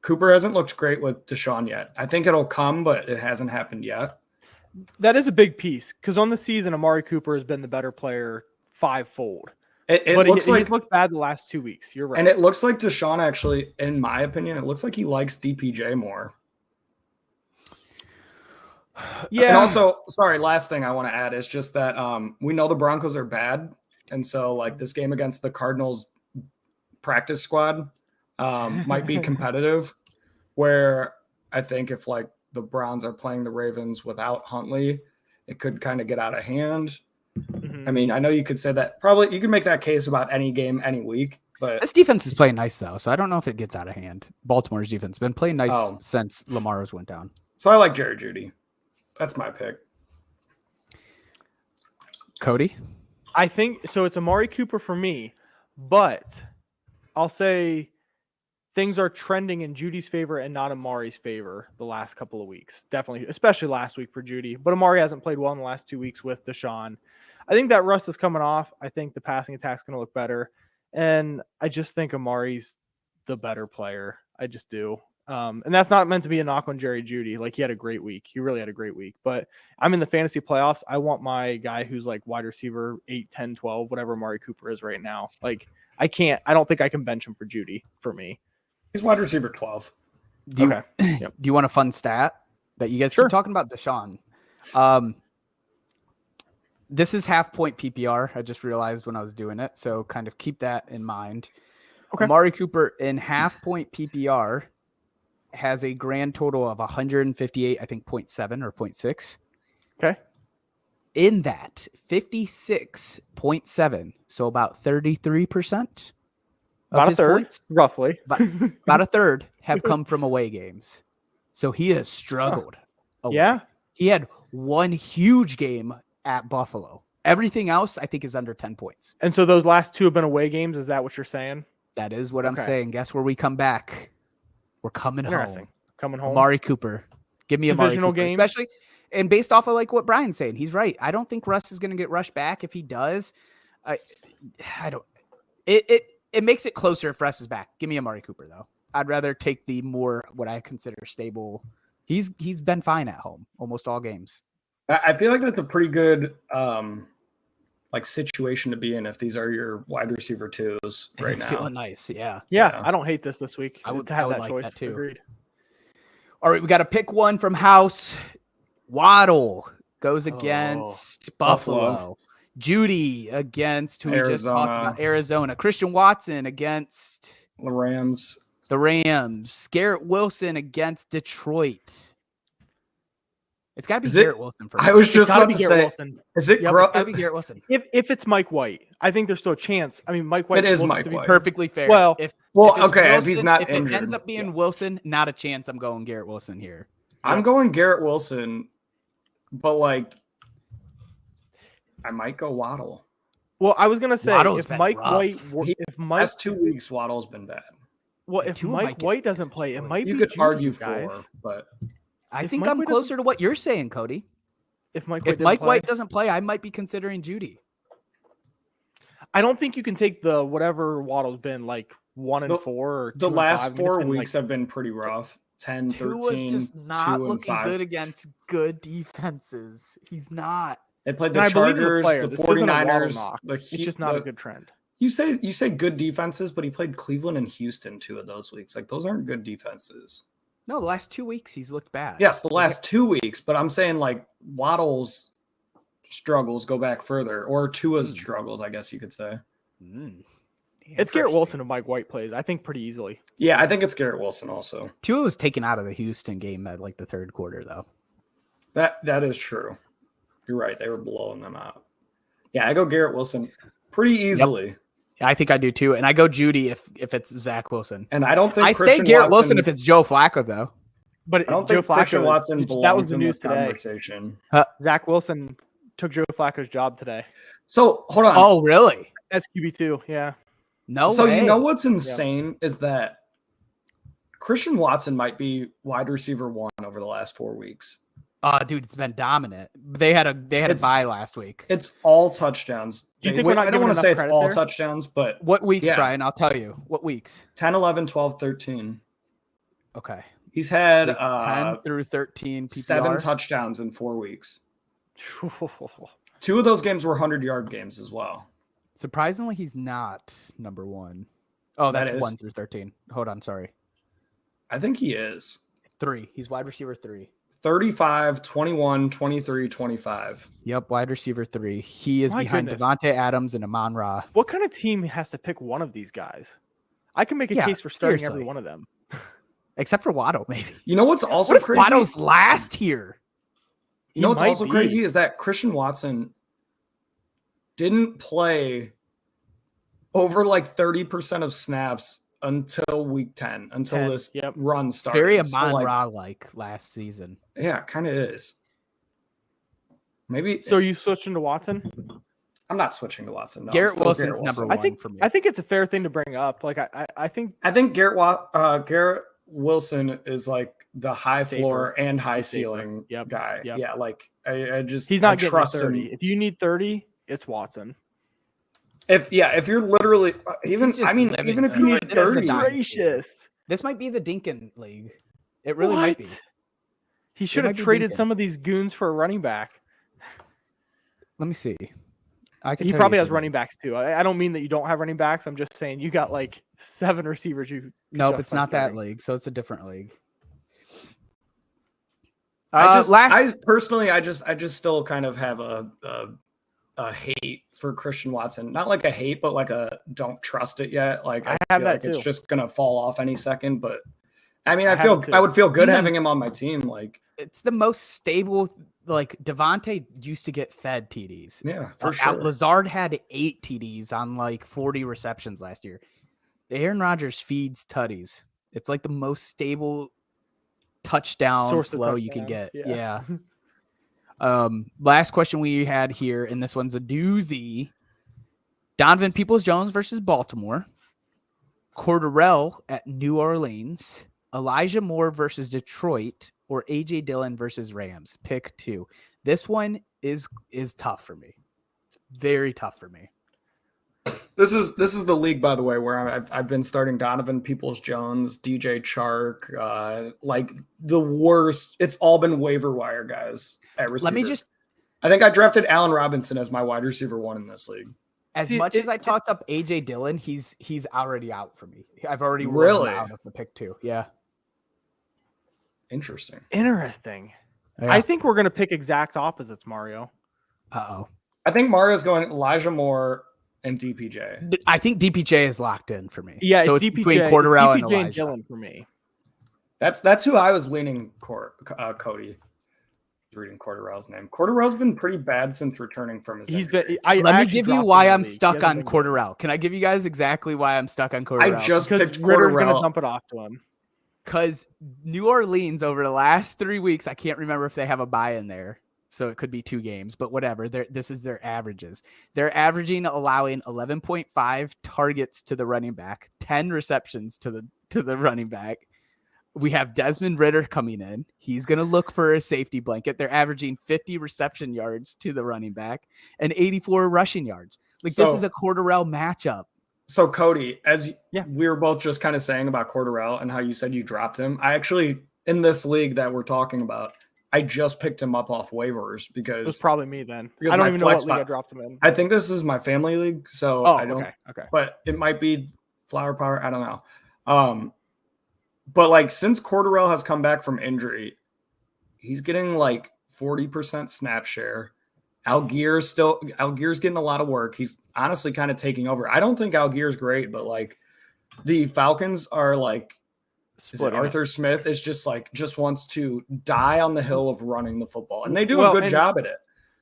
Cooper hasn't looked great with Deshaun yet. I think it'll come, but it hasn't happened yet. That is a big piece because on the season, Amari Cooper has been the better player 5-fold. It But looks like he's looked bad the last 2 weeks. You're right. And it looks like Deshaun actually, in my opinion, it looks like he likes DPJ more. Yeah. And also, sorry, last thing I want to add is just that we know the Broncos are bad. And so, like, this game against the Cardinals practice squad might be competitive, where I think if, like, the Browns are playing the Ravens without Huntley, it could kind of get out of hand. Mhm. I mean, I know you could say that. Probably you can make that case about any game, any week. But This defense is playing nice, though, so I don't know if it gets out of hand. Baltimore's defense has been playing nice Oh. since Lamar's went down. so I like Jerry Jeudy. That's my pick. Cody? I think so. It's Amari Cooper for me, but I'll say things are trending in Judy's favor and not Amari's favor the last couple of weeks. Definitely, especially last week for Judy. But Amari hasn't played well in the last 2 weeks with Deshaun. I think that rust is coming off. I think the passing attack's going to look better. And I just think Amari's the better player. I just do. And that's not meant to be a knock on Jerry Jeudy. Like, he had a great week. He really had a great week. But I'm in the fantasy playoffs. I want my guy who's like wide receiver 8, 10, 12, whatever Amari Cooper is right now. Like, I don't think I can bench him for Jeudy for me. He's wide receiver 12. Do you, Okay. Yep. do you want a fun stat that you guys Sure. keep talking about Deshaun? This is half point PPR. I just realized when I was doing it. So kind of keep that in mind. Okay. Amari Cooper in half point PPR has a grand total of 158, I think 0.7 or 0.6. Okay. In that, 56.7, so about 33% of About a his third, points, roughly. about a third have come from away games. So he has struggled. Away. Yeah. He had one huge game at Buffalo. Everything else, I think, is under 10 points. And so those last 2 have been away games. Is that what you're saying? That is what I'm Okay. saying. Guess where we come back? We're coming Interesting. home. Coming home. Amari Cooper. Give me Amari Divisional Cooper, game. especially, and based off of like what Brian's saying, he's right. I don't think Russ is going to get rushed back. If he does, I don't. It makes it closer if Russ is back. Give me Amari Cooper though. I'd rather take the more what I consider stable. He's been fine at home almost all games. I feel like that's a pretty good like situation to be in if these are your wide receiver 2s right He's now. feeling nice. Yeah. Yeah, I don't hate this week. I would to have that like choice. that too. Agreed. All right, we got to pick one from House. Waddle goes against Buffalo. Judy against who we just talked about, Arizona. Christian Watson against The Rams. The Rams. Garrett Wilson against Detroit. It's got to be Garrett Wilson for me. I was just Gotta about be to Garrett say, Wilson. is it It's got to be Garrett Wilson. If it's Mike White, I think there's still a chance. I mean, Mike White It is looks Mike to be White. Perfectly fair. Well, if Well, it's okay, if Wilson, he's not if injured. it ends up being Wilson, not a chance I'm going Garrett Wilson here. I'm going Garrett Wilson, but like I might go Waddle. Well, I was gonna say Waddle's if been Mike rough. White, He- if Mike, Last 2 weeks, Waddle's been bad. well, if Two of Mike Mike White gets doesn't play, it might You be could Judy, argue guys. 4, but I If think Mike I'm White closer to what you're saying, Cody. If Mike If Mike White doesn't play, I might be considering Judy. I don't think you can take the whatever Waddle's been like 1 and 4 or 2 the and last 5. 4 It's been, weeks have been pretty rough. 10, 13, Tua's just not 2 and looking 5. good against good defenses. He's not. They played And the I believe in the Chargers, player. the This isn't a Waddle 49ers. knock. The, It's just not a good trend. You say good defenses, but he played Cleveland and Houston 2 of those weeks. Like those aren't good defenses. No, the last 2 weeks he's looked bad. Yes, the last 2 weeks, but I'm saying like Waddle's struggles go back further, or Tua's struggles, I guess you could say. It's Garrett Wilson if Mike White plays. I think pretty easily. Yeah, I think it's Garrett Wilson also. Tua was taken out of the Houston game at like the third quarter, though. That is true. You're right. They were blowing them out. Yeah, I go Garrett Wilson pretty easily. I think I do too, and I go Judy if it's Zach Wilson. And I don't think I stay Garrett Wilson if it's Joe Flacco, though. But I don't Joe think Christian Flacco Watson that was belongs the in news this today. conversation. Zach Wilson took Joe Flacco's job today So hold on. Oh, really? as QB2. Yeah. No So way. you know what's insane is that Christian Watson might be wide receiver 1 over the last 4 weeks. Dude, it's been dominant. They had a bye last week. It's all touchdowns. Do you think we're not I don't giving want to say enough it's credit all there? touchdowns, but What weeks, Yeah. Brian? I'll tell you. What weeks? 10, 11, 12, 13. Okay. He's had Weeks 10 through 13 PPR. 7 touchdowns in 4 weeks. 2 of those games were 100-yard games as well. Surprisingly, he's not number 1. Oh, That that's is. 1 through 13. Hold on, sorry. I think he is. 3. He's wide receiver 3. 35, 21, 23, 25. Yep, wide receiver 3. He is My behind goodness. Devontae Adams and Amon Ra. What kind of team has to pick one of these guys? I can make a Yeah, case for starting seriously. every one of them. Except for Waddle, maybe. You know what's also What if crazy? Waddle's last here? You know He what's might also be. crazy is that Christian Watson didn't play over like 30% of snaps until week 10, until 10, this yep. run It's started. very So, Amon like, Ra like last season. yeah, it kind of is. Maybe So are you switching to Watson? I'm not switching to Watson. No, I'm Garrett still Wilson's number I 1 think for me. I think it's a fair thing to bring up. Like I think I think Garrett Wilson is like the high Safer. floor and high He's safer. ceiling Yep, guy. yep. Yeah, like I just he's not I getting trust 30. him. If you need 30, it's Watson. If you're literally even He's just I mean living even if good. you need This is a 30, dynasty. Gracious. This might be the Dinkin League. It really might be. He should have might be traded Dinkin. some of these goons for a running back. Let me see. He probably has running backs too. I don't mean that you don't have running backs. I'm just saying you got like 7 receivers. Nope, it's not that league. So it's a different league. I personally just still kind of have a hate for Christian Watson. Not like a hate, but like a don't trust it yet. Like I have feel that like it's too. just gonna fall off any second. But I mean, I I would feel good having him on my team. Like it's the most stable. Like Devontae used to get fed TDs. Yeah, for sure. Lazard had 8 TDs on like 40 receptions last year. Aaron Rodgers feeds tutties. It's like the most stable touchdown flow you can get. Yeah. Last question we had here, and this one's a doozy. Donovan Peoples-Jones versus Baltimore. Cordarrelle at New Orleans. Elijah Moore versus Detroit, or AJ Dillon versus Rams. Pick 2. This one is tough for me. It's very tough for me. This is the league, by the way, where I've been starting Donovan Peoples-Jones, DJ Chark, like the worst. It's all been waiver wire guys at receiver. I think I drafted Allen Robinson as my wide receiver 1 in this league. As I talked up AJ Dillon, he's already out for me. I've already ruled him out of the pick 2. Yeah. Interesting. Yeah. I think we're gonna pick exact opposites, Mario. Uh-oh. I think Mario's going Elijah Moore and DPJ. I think DPJ is locked in for me. Yeah, so it's DPJ, between Cordarrelle and Elijah. And Dillon for me. That's who I was leaning Cody. Reading Cordarrelle's name. Cordarrelle's been pretty bad since returning from his injury. Let me give you why I'm stuck on Cordarrelle. Can I give you guys exactly why I'm stuck on Cordarrelle? I just picked Ritter's Cordarrelle. Gonna dump it off to him. Because New Orleans over the last 3 weeks, I can't remember if they have a bye in there, so it could be 2 games, but whatever. This is their averages. They're allowing 11.5 targets to the running back, 10 receptions to the running back. We have Desmond Ridder coming in. He's going to look for a safety blanket. They're averaging 50 reception yards to the running back and 84 rushing yards. This is a Cordarrelle matchup. So Cody, we were both just kind of saying about Cordarrelle and how you said you dropped him. I actually, in this league that we're talking about, I just picked him up off waivers because it was probably me then. I don't even know what league I dropped him in. I think this is my family league, so I don't. Okay. But it might be Flower Power. I don't know. But like since Cordarrelle has come back from injury, he's getting like 40% snap share. Algier's getting a lot of work. He's honestly kind of taking over. I don't think Algier's great, but like the Falcons are like, Arthur Smith is just wants to die on the hill of running the football, and they do a good job at it.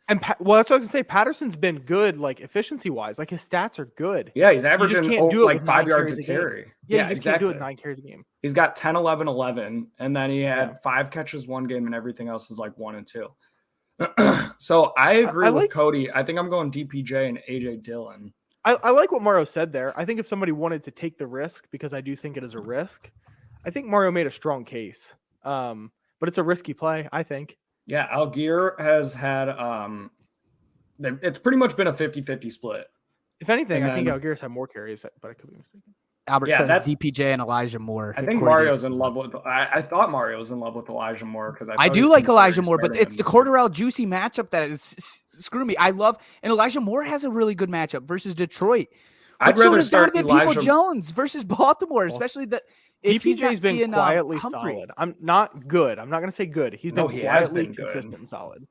And that's what I was gonna say. Patterson's been good, like efficiency wise. Like his stats are good. Yeah, he's averaging like 5 yards a carry. Yeah, you just can't do it 9 carries a game. He's got 10, 11, 11, and then he had 5 catches one game, and everything else is like 1 and 2. So I agree with Cody. I think I'm going DPJ and AJ Dillon. I like what Mario said there. I think if somebody wanted to take the risk, because I do think it is a risk, I think Mario made a strong case. But it's a risky play, I think. Yeah, Algier has had it's pretty much been a 50-50 split. If anything, I think Algier's had more carries, but I could be mistaken. Albert says DPJ and Elijah Moore. I think Mario's in love with. I thought Mario was in love with Elijah Moore because I do like Elijah Moore, but it's the Cordarrelle juicy matchup that is screw me. I love, and Elijah Moore has a really good matchup versus Detroit. I'd rather start Elijah Jones versus Baltimore, especially that. DPJ's been quietly solid. I'm not good. I'm not going to say good. He's been quietly consistent and solid.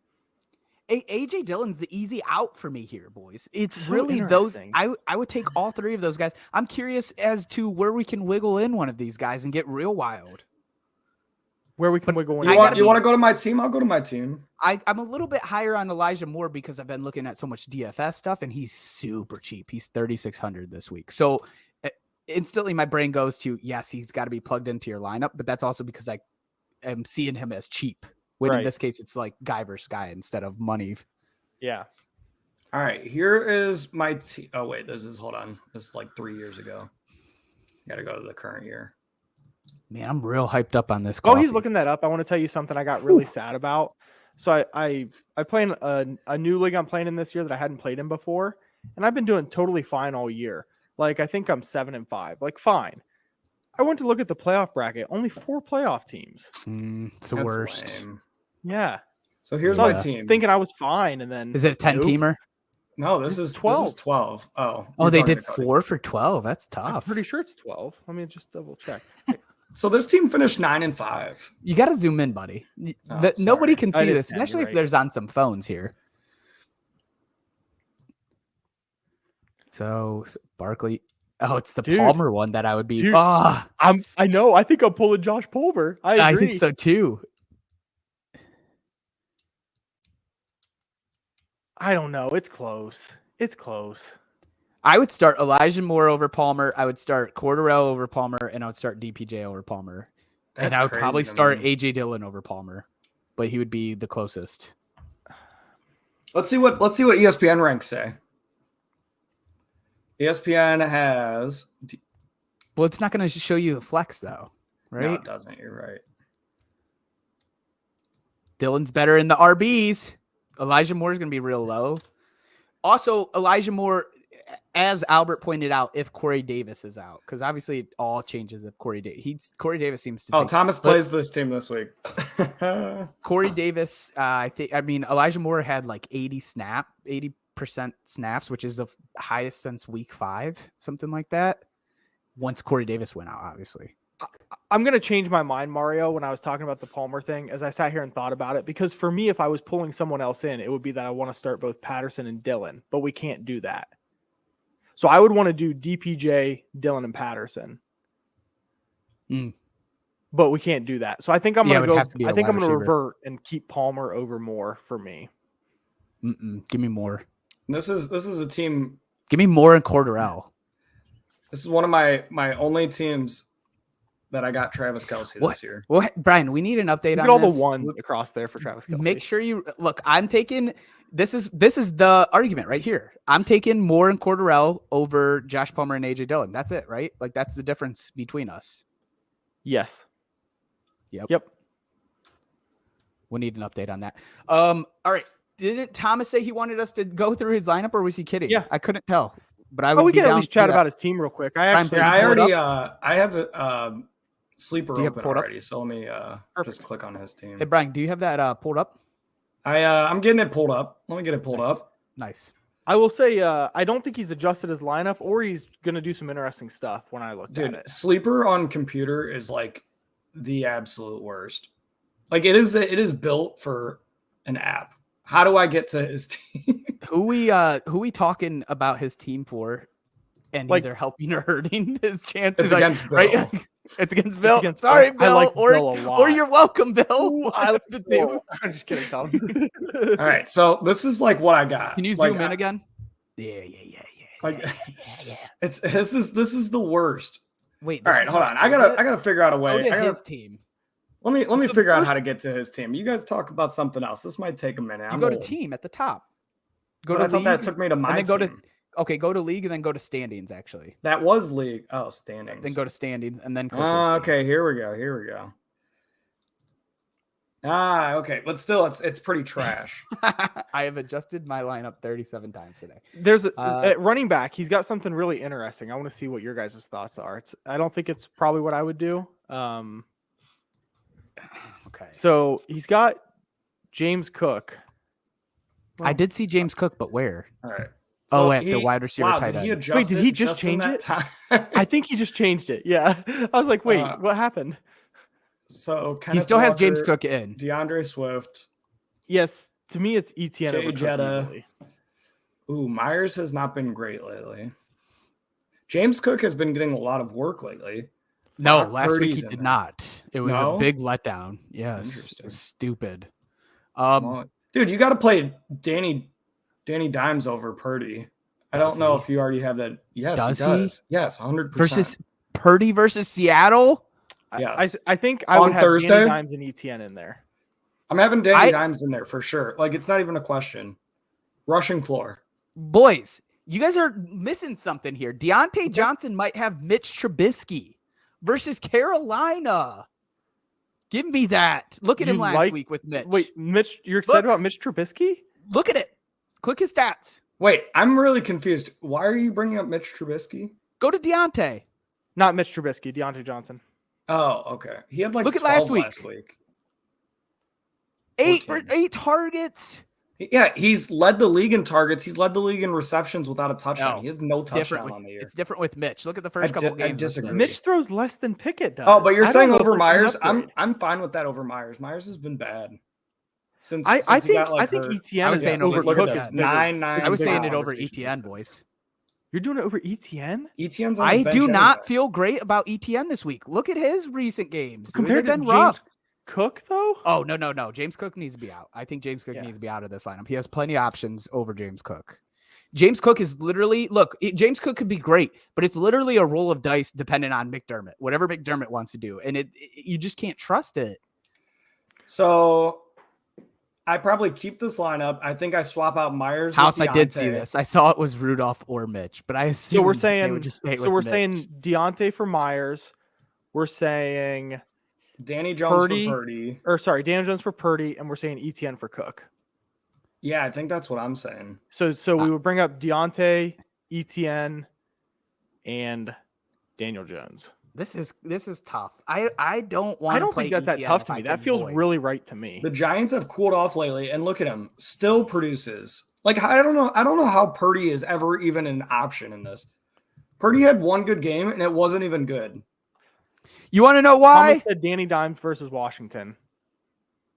AJ Dillon's the easy out for me here, boys. It's really those. I would take all 3 of those guys. I'm curious as to where we can wiggle in one of these guys and get real wild. Where we can wiggle in. You want to go to my team? I'll go to my team. I'm a little bit higher on Elijah Moore because I've been looking at so much DFS stuff, and he's super cheap. He's 3,600 this week. So instantly my brain goes to, yes, he's got to be plugged into your lineup, but that's also because I am seeing him as cheap. When in this case, it's like guy versus guy instead of money. Yeah. All right. Here is my team. Oh, wait. This is like 3 years ago. Got to go to the current year. Man, I'm real hyped up on this. Oh, he's looking that up. I want to tell you something I got really sad about. So I play in a new league I'm playing in this year that I hadn't played in before. And I've been doing totally fine all year. Like, I think I'm 7-5. Like, fine. I went to look at the playoff bracket. Only 4 playoff teams. It's the That's worst. lame. Yeah. So here's So I my was team. thinking I was fine, and then Is it a 10 nope. teamer? No, this is 12. 12. Oh, Oh, you're they talking did to Cody. 4 for 12. That's I'm tough. pretty sure it's 12. Let me just double check. So this team finished 9-5. You got to zoom in, buddy. Oh, Nobody sorry. can I see did this, 10, especially you're if right. there's on some phones here. So Barkley. Oh, it's the Dude. Palmer one that I would be. Dude. Ah, I know. I think I'm pulling Josh Pulver. I I agree. think so too. I don't know. It's close. It's close. I would start Elijah Moore over Palmer. I would start Cordarrelle over Palmer, and I would start DPJ over Palmer. And That's I would crazy probably to start me. AJ Dillon over Palmer, but he would be the closest. Let's see what ESPN ranks say. ESPN has Well, it's not going to show you the flex though, right? No, it doesn't. You're right. Dillon's better in the RBs. Elijah Moore is going to be real low. Also, Elijah Moore, as Albert pointed out, if Corey Davis is out, because obviously it all changes if Corey Davis. Corey Davis seems to. Thomas plays this team this week. Corey Davis, Elijah Moore had like 80% snaps, which is the highest since week 5, something like that. Once Corey Davis went out, obviously. I'm going to change my mind, Mario, when I was talking about the Palmer thing, as I sat here and thought about it, because for me, if I was pulling someone else in, it would be that I want to start both Patterson and Dillon, but we can't do that. So I would want to do DPJ, Dillon, and Patterson. But we can't do that. So I think I'm going to go. I think I'm going to revert and keep Palmer over Moore for me. Give me Moore. This is a team. Give me Moore and Cordarrelle. This is one of my only teams that I got Travis Kelce this year. Well, Brian, we need an update Look on at all this. the ones across there for Travis Kelce. Make sure you look. I'm taking this is the argument right here. I'm taking Moore and Cordarrelle over Josh Palmer and AJ Dillon. That's it, right? Like that's the difference between us. Yes. Yep. We need an update on that. All right. Didn't Thomas say he wanted us to go through his lineup, or was he kidding? Yeah. I couldn't tell. But I would we be can at down least to chat that. about his team real quick. I have a sleeper Do you have open it pulled up? already, so let me just click on his team. Hey Brian, do you have that pulled up? I'm getting it pulled up. Let me get it pulled up. Nice. I will say I don't think he's adjusted his lineup, or he's going to do some interesting stuff when I looked at it. Sleeper on computer is like the absolute worst. Like it is built for an app. How do I get to his team? Who we talking about his team for? And either helping or hurting his chances. It's against Bill. Right? It's against Bill. Against Sorry, Bill. Bill. I like Bill a lot. Or you're welcome, Bill. Ooh, I'm just kidding, Tom. All right, so this is like what I got. Can you zoom in again? Yeah. Like, this is the worst. Wait. All right, hold on. I gotta figure out a way. Go to his team. Let me figure out how to get to his team. You guys talk about something else. This might take a minute. You go to team at the top. Go to I thought that took me to my team. Go to league and then go to standings. Actually, that was league. Oh, standings. Then go to standings and then. Okay, here we go. Okay, but still, it's pretty trash. I have adjusted my lineup 37 times today. There's a running back. He's got something really interesting. I want to see what your guys' thoughts are. I don't think it's probably what I would do. Okay. So he's got James Cook. I did see James Cook, but where? All right. So at the wide receiver tight end. Wait, did he just change it? I think he just changed it. Yeah. I was like, wait, what happened? So he still has James Cook in. DeAndre Swift. Yes. To me, it's ETN over Jetta. Ooh, Myers has not been great lately. James Cook has been getting a lot of work lately. No, last week he did not. It was a big letdown. Yes. It was stupid. Dude, you got to play Danny Dimes over Purdy. I don't know if you already have that. Yes, he does. Yes, 100%. Versus Purdy versus Seattle? Yes. I think I would have Thursday? Danny Dimes and ETN in there. I'm having Danny Dimes in there for sure. Like, it's not even a question. Rushing floor. Boys, you guys are missing something here. Deontay Johnson might have Mitch Trubisky versus Carolina. Give me that. Look at him last week with Mitch. Wait, Mitch, you're excited about Mitch Trubisky? Look at it. Click his stats. Wait, I'm really confused. Why are you bringing up Mitch Trubisky? Go to Deontay. Not Mitch Trubisky, Deontay Johnson. Oh, okay. He had like Look at 12 last week. 14. 8 targets. Yeah, he's led the league in targets. He's led the league in receptions without a touchdown. No, He has no it's different touchdown with, on the year. It's different with Mitch. Look at the first couple games. I disagree. Mitch throws less than Pickett does. Oh, but you're I saying don't know over if this is an Myers? upgrade. I'm fine with that over Myers. Myers has been bad. Since I he think got, like, I think hurt. ETN I was is saying over over Look at Cook this. is bigger. 9 I was saying it over conversation ETN, misses. boys. You're doing it over ETN? ETN's on the I bench do not anyway. feel great about ETN this week. Look at his recent games. Compared They've to been James rough. Cook, though? Oh, no. James Cook needs to be out. I think James Cook Yeah. needs to be out of this lineup. He has plenty of options over James Cook. James Cook is literally, James Cook could be great, but it's literally a roll of dice depending on McDermott, whatever McDermott wants to do. And you just can't trust it. So I probably keep this lineup. I think I swap out Myers. House, with I did see Deontay. this. I saw it was Rudolph or Mitch, but I assumed So we're they saying would just stay so with we're Mitch. saying Deontay for Myers. We're saying Danny Jones Purdy. for Purdy. Daniel Jones for Purdy, and we're saying ETN for Cook. Yeah, I think that's what I'm saying. So we would bring up Deontay, ETN, and Daniel Jones. This is tough. I don't want. I don't think that's that tough to me. That feels really right to me. The Giants have cooled off lately, and look at him, still produces. Like, I don't know how Purdy is ever even an option in this. Purdy had one good game, and it wasn't even good. You want to know why? Thomas said Danny Dimes versus Washington.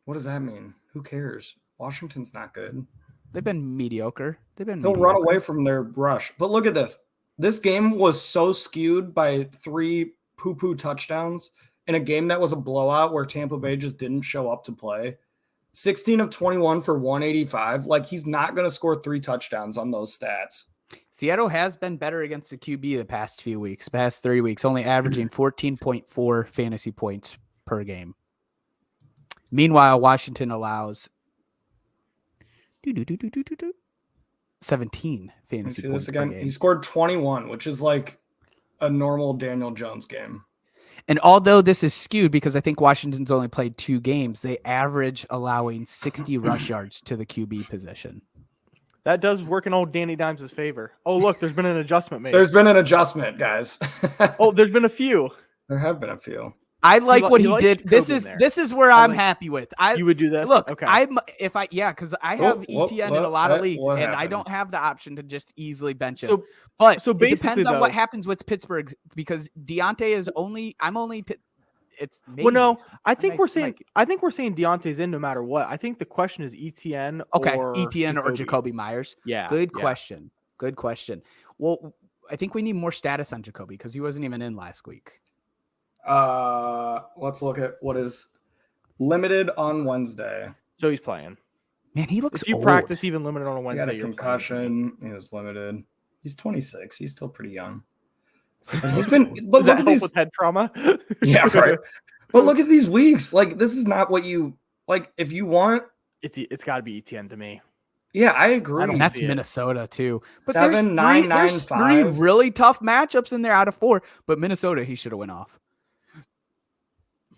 What does that mean? Who cares? Washington's not good. They've been mediocre. He'll run away from their rush. But look at this. This game was so skewed by 3 poo-poo touchdowns in a game that was a blowout where Tampa Bay just didn't show up to play. 16 of 21 for 185. Like, he's not going to score 3 touchdowns on those stats. Seattle has been better against the QB the past 3 weeks, only averaging 14.4 fantasy points per game. Meanwhile, Washington allows 17 fantasy points per game. He scored 21, which is like a normal Daniel Jones game. And although this is skewed because I think Washington's only played 2 games, they average allowing 60 rush yards to the QB position. That does work in old Danny Dimes' favor. Oh, look, there's been an adjustment made. There's been an adjustment, guys. Oh, there's been a few. There have been a few. I like what he did. This is where I'm like, happy with. You would do this? Look, okay. because I have ETN in a lot of leagues, and I don't have the option to just easily bench him. But so it basically, depends on what happens with Pittsburgh because Deontay is only. It's maybe well, no. Mason. I think we're saying Deontay's in no matter what. I think the question is ETN. Okay, or ETN or Jacoby Myers. Yeah. Good question. Good question. Well, I think we need more status on Jacoby because he wasn't even in last week. Let's look at what is limited on Wednesday. So he's playing. Man, he looks If you old. practice even limited on a He Wednesday, got a you're concussion. He was limited. He's 26. He's still pretty young. He's been. But Does look that at help these. with head trauma? Yeah, right. But look at these weeks. Like, this is not what you like. If you want, It's got to be ETN to me. yeah, I agree. And that's see it. Minnesota too. But 7, there's 9, 9, there's 3 5. really tough matchups in there out of 4. But Minnesota, he should have went off.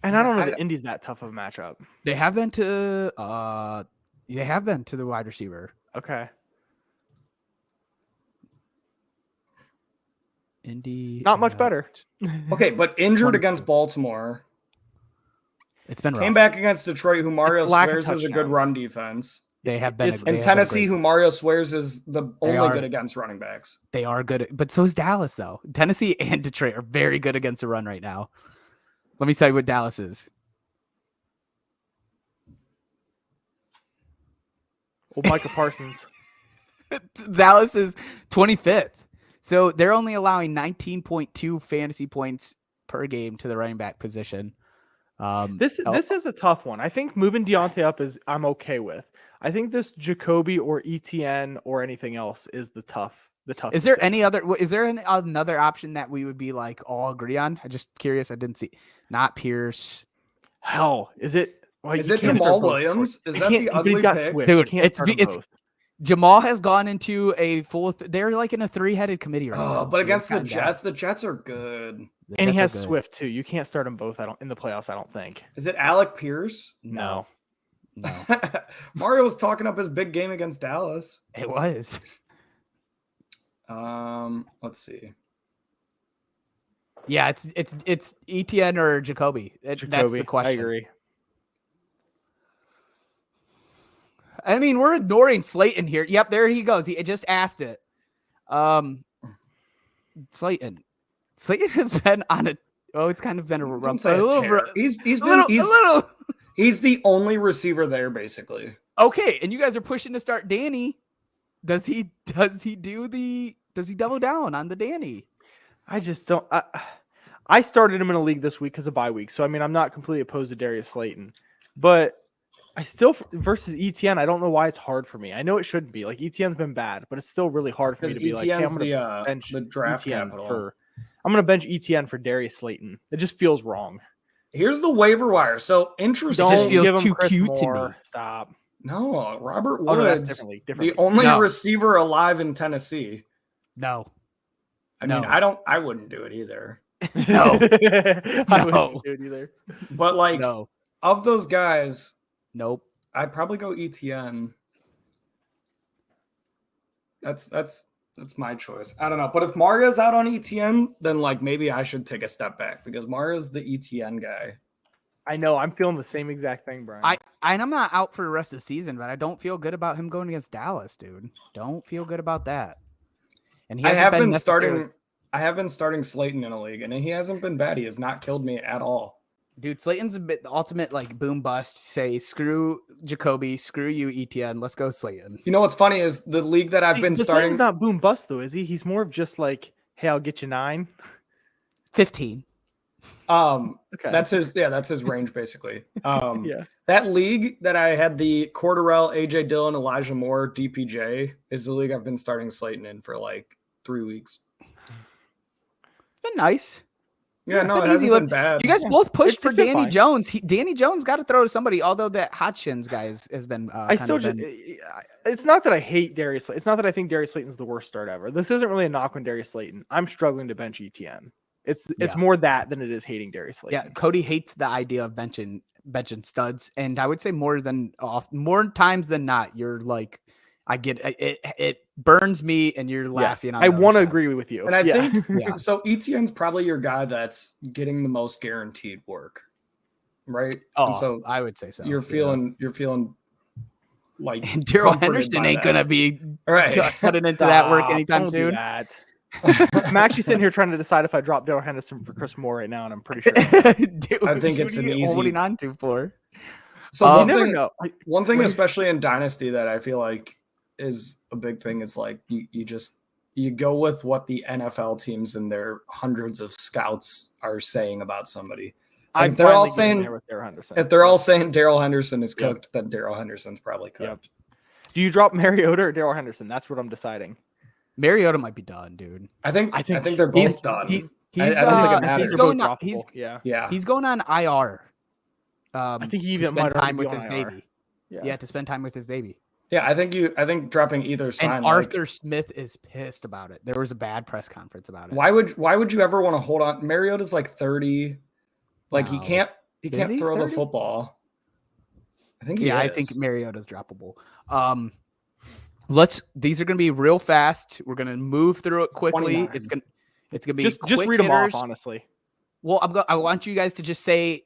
And I don't know that Indy's that tough of a matchup. They have been to the wide receiver. Okay. Indy. Not much better. Okay, but injured 22. against Baltimore. It's been rough. Came back against Detroit, who Mario It's lack of swears is a good touchdowns. run defense. They have been. It's- they And have been Tennessee, great. who Mario swears is the only are. good against running backs. They are good, but so is Dallas though. Tennessee and Detroit are very good against the run right now. Let me tell you what Dallas is. Well, Micah Parsons. Dallas is 25th. So they're only allowing 19.2 fantasy points per game to the running back position. This is a tough one. I think moving Deontay up I'm okay with. I think this Jacoby or ETN or anything else is the tough. Is there another option that we would be like all agree on? I'm just curious. I didn't see. Not Pierce. Hell, is it? Well, Is you it can't Jamal start both. Williams? Is You that can't- the but ugly he's got pick? Swift. Dude, You can't it's start them both. Jamal has gone into a full. They're like in a 3-headed committee right now. Oh, but against the They're Jets, the Jets are good. The And he Jets has are good. Swift too. You can't start them both. In the playoffs. I don't think. Is it Alec Pierce? No. No, Mario was talking up his big game against Dallas. it was. Let's see. Yeah, it's Etienne or Jacoby. That's the Jacoby, question. I agree. I mean, we're ignoring Slayton here. Yep, there he goes. He just asked it. Slayton has been on a. Oh, it's kind of been a Don't rough. say A little, tear. He's a been little, a little. he's the only receiver there basically. Okay, and you guys are pushing to start Danny. Does he double down on the Danny? I just don't. I started him in a league this week because of bye week, so I mean I'm not completely opposed to Darius Slayton, but I still versus ETN. I don't know why it's hard for me. I know it shouldn't be. Like ETN's been bad, but it's still really hard for me to be like, hey, I'm going to bench the draft ETN capital. I'm going to bench ETN for Darius Slayton. It just feels wrong. Here's the waiver wire. So interesting. Just feels give him too Chris cute Moore. to me. Stop. No, Robert Oh, no, Woods, that's differently. the only No. receiver alive in Tennessee. No. I mean, I wouldn't do it either. No. I wouldn't do it either. But like No. of those guys, Nope. I'd probably go ETN. That's my choice. I don't know. But if Mario's out on ETN, then like maybe I should take a step back because Mario's the ETN guy. I know. I'm feeling the same exact thing, Brian. I'm not out for the rest of the season, but I don't feel good about him going against Dallas, dude. Don't feel good about that. And he I hasn't have been been starting Slayton in a league, and he hasn't been bad. He has not killed me at all. Dude, Slayton's a bit the ultimate like boom bust. Say screw Jacoby, screw you, ETN. Let's go Slayton. You know what's funny is the league that I've been starting. Slayton's not boom bust though, is he? He's more of just like, hey, I'll get you 9. 15. Okay. That's his range basically. Yeah. That league that I had the Cordarrelle, AJ Dillon, Elijah Moore, DPJ is the league I've been starting Slayton in for like 3 weeks. Been nice. Yeah, no, been it easy. hasn't been bad. You guys both pushed It's for been Danny fine. Jones. Danny Jones got to throw to somebody, although that Hodgins guy has been. It's not that I hate Darius Slayton. It's not that I think Darius Slayton's the worst start ever. This isn't really a knock on Darius Slayton. I'm struggling to bench ETN. It's more that than it is hating Darius Slayton. Yeah, Cody hates the idea of benching studs, and I would say more times than not, you're like, I get it. It burns me, and you're laughing. I want to agree with you, and I think Yeah. so. ETN's probably your guy that's getting the most guaranteed work, right? Oh, and so I would say so. you're feeling like And Daryl comforted Henderson by ain't that. gonna be right. cutting into that work anytime Don't do soon. that. I'm actually sitting here trying to decide if I drop Daryl Henderson for Chris Moore right now, and I'm pretty sure. Dude, I think who it's do an you easy- holding on to for. So You never know. One thing, especially in Dynasty, that I feel like is a big thing is like you go with what the NFL teams and their hundreds of scouts are saying about somebody. If they're all saying Daryl Henderson is cooked, then Daryl Henderson's probably cooked. Do you drop Mariota or Daryl Henderson? That's what I'm deciding. Mariota might be done, dude. I think they're both done. He's I don't think it matters. he's going They're on, both droppable. Yeah. he's going on IR. I think he to even spend might time already with be his on IR. baby. Yeah, to spend time with his baby. Yeah, I think dropping either is fine. And Arthur Smith is pissed about it. There was a bad press conference about it. Why would you ever want to hold on? Mariota's like 30. Like No. he can't Is he throw 30? the football. I think he I is. think Mariota's droppable. These are gonna be real fast. We're gonna move through it quickly. 29. It's gonna be Just quick read them hitters. off, honestly. Well, I want you guys to just say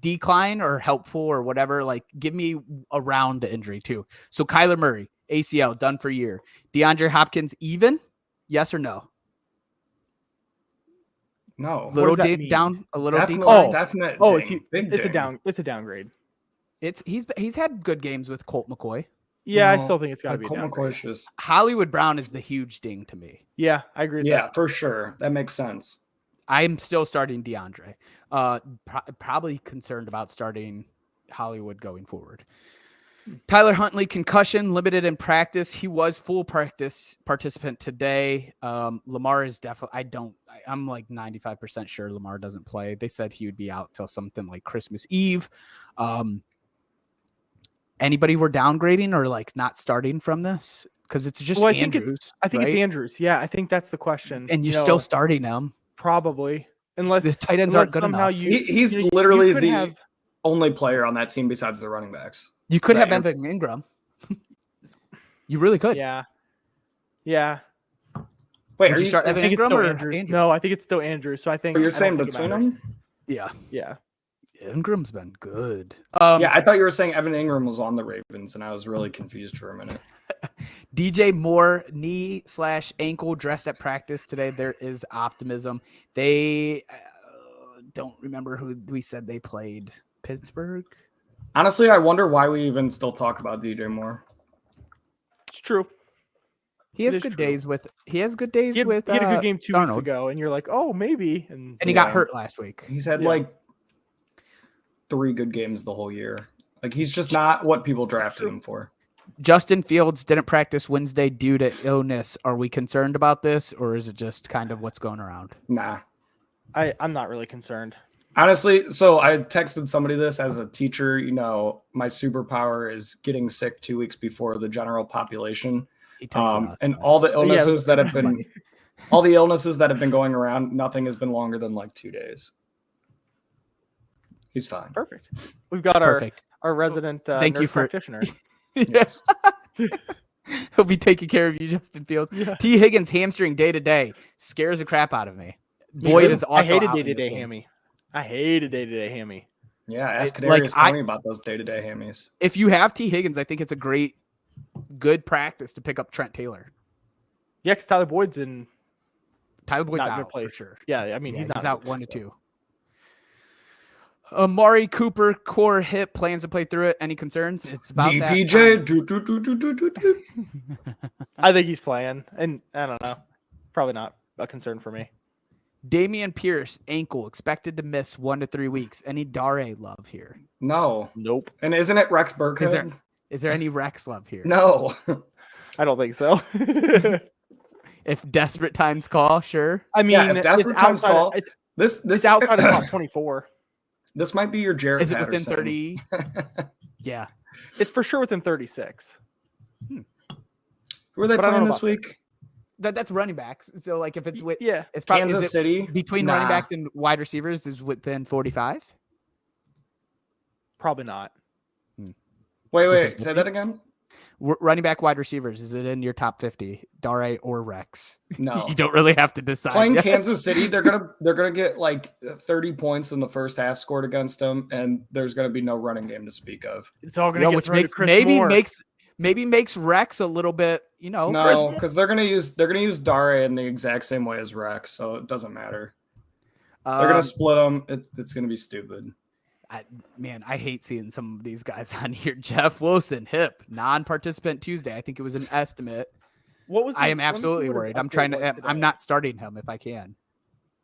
decline or helpful or whatever. Like, give me around the injury too. So Kyler Murray, ACL, done for a year. DeAndre Hopkins, even? Yes or no? No. Little does that dip mean? definitely a little Definitely, decline. definite. Oh, ding. Big it's a ding. downgrade. He's had good games with Colt McCoy. Yeah, I No, still think it's got to be a Colt downgrade. McCoy's just Hollywood Brown is the huge ding to me. Yeah, I agree with that. for sure. That makes sense. I'm still starting DeAndre. Probably concerned about starting Hollywood going forward. Tyler Huntley, concussion, limited in practice. He was full practice participant today. Lamar is definitely, I'm like 95% sure Lamar doesn't play. They said he would be out till something like Christmas Eve. Anybody we're downgrading or like not starting from this? Because it's just Andrews. I think right? it's Andrews. Yeah, I think that's the question. And you're still starting him. Probably. Unless The tight ends aren't good somehow enough. He's you literally could the have- only player on that team besides the running backs. You could have Right. Evan Ingram. You really could. Yeah. Yeah. Wait, Would are you you? start I Evan think it's Ingram still or Andrews. Andrews? No, I think it's still Andrews. So I think You're I don't saying think it between matters. them? Yeah. Yeah. Ingram's been good. Yeah, I thought you were saying Evan Ingram was on the Ravens, and I was really confused for a minute. DJ Moore, knee/ankle dressed at practice today. There is optimism. They don't remember who we said they played. Pittsburgh? Honestly, I wonder why we even still talk about DJ Moore. It's true. He has is good true. days with. He has good days He had, with. he had a good game 2 weeks Darnold. ago, and you're like, oh, maybe. And And he got Yeah. hurt last week. He's had Yeah. like 3 good games the whole year. Like he's just not what people drafted him for. Justin Fields didn't practice Wednesday due to illness. Are we concerned about this, or is it just kind of what's going around? Nah. I'm not really concerned. Honestly, so I texted somebody this as a teacher. You know, my superpower is getting sick 2 weeks before the general population. He texted us. And all the illnesses that have been, funny. all the illnesses that have been going around, nothing has been longer than like 2 days. He's fine. Perfect. We've got Perfect. our resident Thank you nurse for- practitioner. Yes. He'll be taking care of you, Justin Fields. Yeah. T. Higgins hamstring day to day scares the crap out of me. Boyd is also I hated out in this day-to-day game. hammy. I hated day-to-day hammy. Yeah. Ask Like, Kadarius Toney about those day-to-day hammies. If you have T. Higgins, I think it's a good practice to pick up Trent Taylor. Yeah, because Tyler Boyd's in Tyler Boyd's not a good out place. for sure. Yeah, I mean, Yeah, he's not out good 1 to place, 2. Amari Cooper core hip plans to play through it. Any concerns? It's about that time. DPJ. I think he's playing, and I don't know. Probably not a concern for me. Damian Pierce ankle expected to miss 1 to 3 weeks. Any Dare love here? No. Nope. And isn't it Rex Burkhead? Is there any Rex love here? No. I don't think so. If desperate times call, sure. I mean, Yeah, if desperate it's times outside call, of, This it's outside of top 24. This might be your Jared Is it Patterson. within 30? Yeah. It's for sure within 36. Who are they But I don't playing know this about week? That's running backs. So like if it's with Yeah. it's probably Kansas City? between Nah. running backs and wide receivers is within 45. Probably not. Wait. Say that again? Running back, wide receivers, is it in your top 50? Dare or Rex? No. You don't really have to decide. Playing yet. Kansas City, they're gonna get like 30 points in the first half scored against them, and there's gonna be no running game to speak of. It's all going You to know, get which thrown to makes Chris Moore. makes Rex a little bit, No, because they're gonna use Dare in the exact same way as Rex, so it doesn't matter. They're gonna split them. It's gonna be stupid. I hate seeing some of these guys on here. Jeff Wilson, hip, non-participant Tuesday. I think it was an estimate. What was? I am let me see absolutely what his worried. I'm update trying was to. today. I'm not starting him if I can.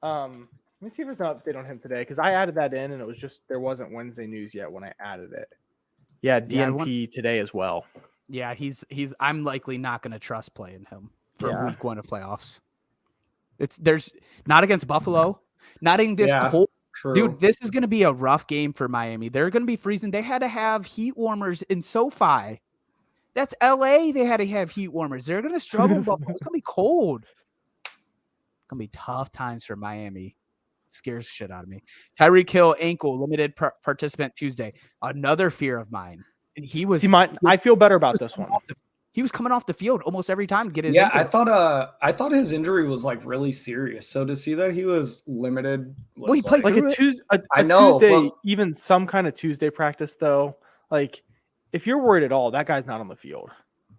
Let me see if there's an update on him today because I added that in and it was just there wasn't Wednesday news yet when I added it. Yeah, Yeah, I DNP today as well. Yeah, he's. I'm likely not going to trust playing him for Yeah. week 1 of playoffs. There's not against Buffalo, not in this Yeah. cold. True. Dude, this is going to be a rough game for Miami. They're going to be freezing. They had to have heat warmers in SoFi. That's LA. They had to have heat warmers. They're going to struggle. It's going to be cold. It's going to be tough times for Miami. Scares shit out of me. Tyreek Hill ankle limited participant Tuesday. Another fear of mine. He was. I feel better about this one. He was coming off the field almost every time to get his. Yeah, ankle. I thought his injury was like really serious. So to see that he was limited, was Well, he played Like through a it. Tuesday, I know, Tuesday, but- even some kind of Tuesday practice though. Like, if you're worried at all, that guy's not on the field.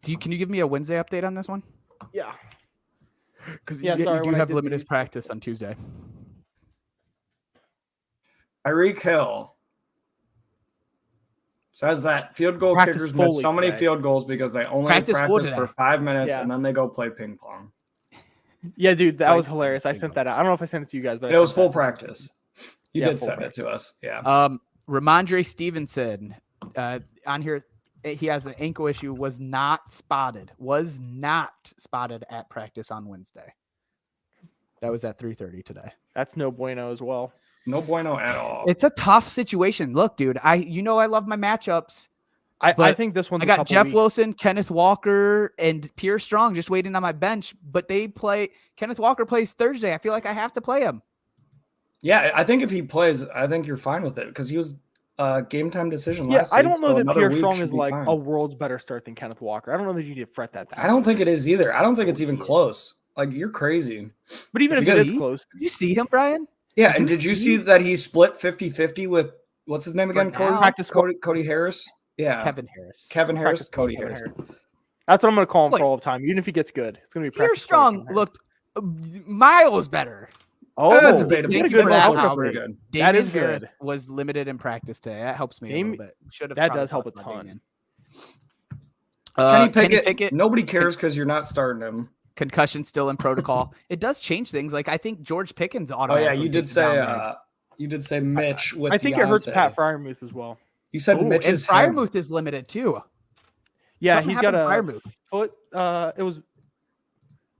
Can you give me a Wednesday update on this one? Yeah. Because Yeah, you sorry, do when I have did limited these- practice on Tuesday. Tyreek Hill says that field goal Practice kickers miss fully so many today. field goals because they only Practice full practice for today. 5 minutes Yeah. and then they go play ping pong. Yeah, dude, that Like, was hilarious. I sent that out. I don't know if I sent it to you guys, but And I it was sent full that. practice. You Yeah, did full send practice. it to us. Yeah. Ramondre Stevenson on here. He has an ankle issue. Was not spotted at practice on Wednesday. That was at 3:30 today. That's no bueno as well. No bueno at all. It's a tough situation. Look, dude, I love my matchups. I But think this one's I a got couple Jeff weeks. Wilson, Kenneth Walker, and Pierre Strong just waiting on my bench. But they play. Kenneth Walker plays Thursday. I feel like I have to play him. Yeah, I think if he plays, I think you're fine with it because he was a game time decision Yeah, last I week, don't know so that another Pierre week Strong should is be like fine. a world's better start than Kenneth Walker. I don't know that you need to fret that. I don't think it is either. I don't think it's even close. Like, you're crazy. But even if Did you it is guys- close, Did you see him, Brian? Yeah, Did and you did you see- see that he split 50-50 with what's his name again? For now? Practice squad. Cody Harris. Yeah, Kevin Harris. Kevin Harris, practice Cody Kevin Harris. That's what I'm going to call him Look, for all the time. Even if he gets good, it's going to be Pierre practice squad Strong Kevin Harris. looked miles better. Oh, That's he debatable. had a Thank you good for that, look. Albert. Pretty good. That Damian is Harris good. was limited in practice today. That helps me a Dame- little bit. Should have. that probably does help talked a about ton. Damian. Kenny Pickett, nobody cares because you're not starting him. Concussion still in protocol. It does change things. Like I think George Pickens Oh automatically. yeah, you did say Mitch with I think it hurts Deontay. Pat Fryermuth as well. You said Ooh, Mitch and is him. Fryermuth is limited too. Yeah, Something he's got happened to a Fryermuth. foot. It was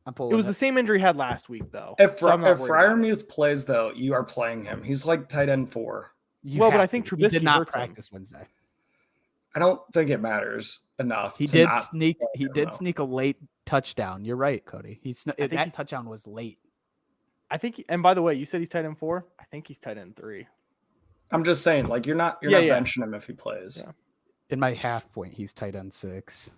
I'm pulling it was the same injury he had last week though. If, So I'm not if worried about it. Fryermuth plays though, you are playing him. He's like tight end 4. You Well, but have I think to. He Trubisky did not hurts him. practice Wednesday. I don't think it matters enough. He to did not sneak. play He him, did though. sneak a late touchdown. You're right, Cody. think That he's- touchdown was late. I think. And by the way, you said he's tight end 4. I think he's tight end 3. I'm just saying, like you're not Yeah. benching him if he plays. Yeah. In my half point, he's tight end 6.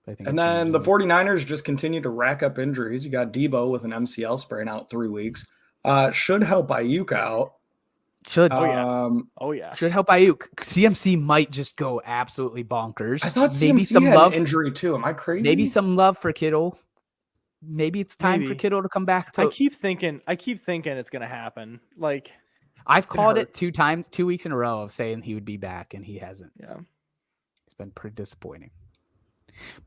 I think. And it then the changes. 49ers just continue to rack up injuries. You got Debo with an MCL sprain out 3 weeks. Should help Ayuk out. should Oh, yeah. Um, Yeah. should help Ayuk. CMC might just go absolutely bonkers. I thought maybe CMC some had love. an injury too. Am I crazy? Maybe some love for Kittle. Maybe it's time for Maybe. Kittle to come back. I keep thinking it's gonna happen. Like, I've called hurt. it 2 weeks in a row of saying he would be back, and he hasn't. yeah. It's been pretty disappointing.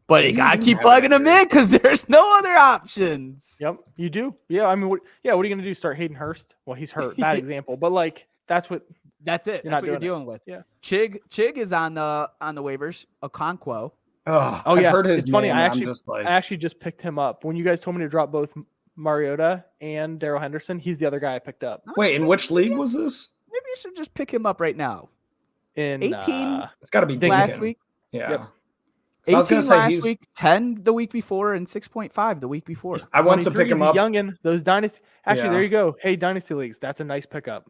But you Maybe gotta he keep have plugging it, him in because there's no other options. Yep. You do. Yeah. I mean, what are you gonna do? Start Hayden Hurst? Well, he's hurt. Bad example. But like, that's what. That's it. You're That's not what you're doing it. dealing with. Yeah. Chig is on the waivers. Okonkwo. Oh, Oh I've yeah. heard his It's funny. name, I and actually, I'm just like, I actually just picked him up when you guys told me to drop both Mariota and Darrell Henderson. He's the other guy I picked up wait, in which league was this? Maybe you should just pick him up right now. in 18 It's got to be last Dinkin. week, Yeah. Yep. So I was 18 gonna say last he's. week, 10 the week before, and 6.5 the week before. I want to 23, pick him he's a up. Youngin. Those dynasty. Actually, Yeah. there you go. Hey, dynasty leagues. That's a nice pickup.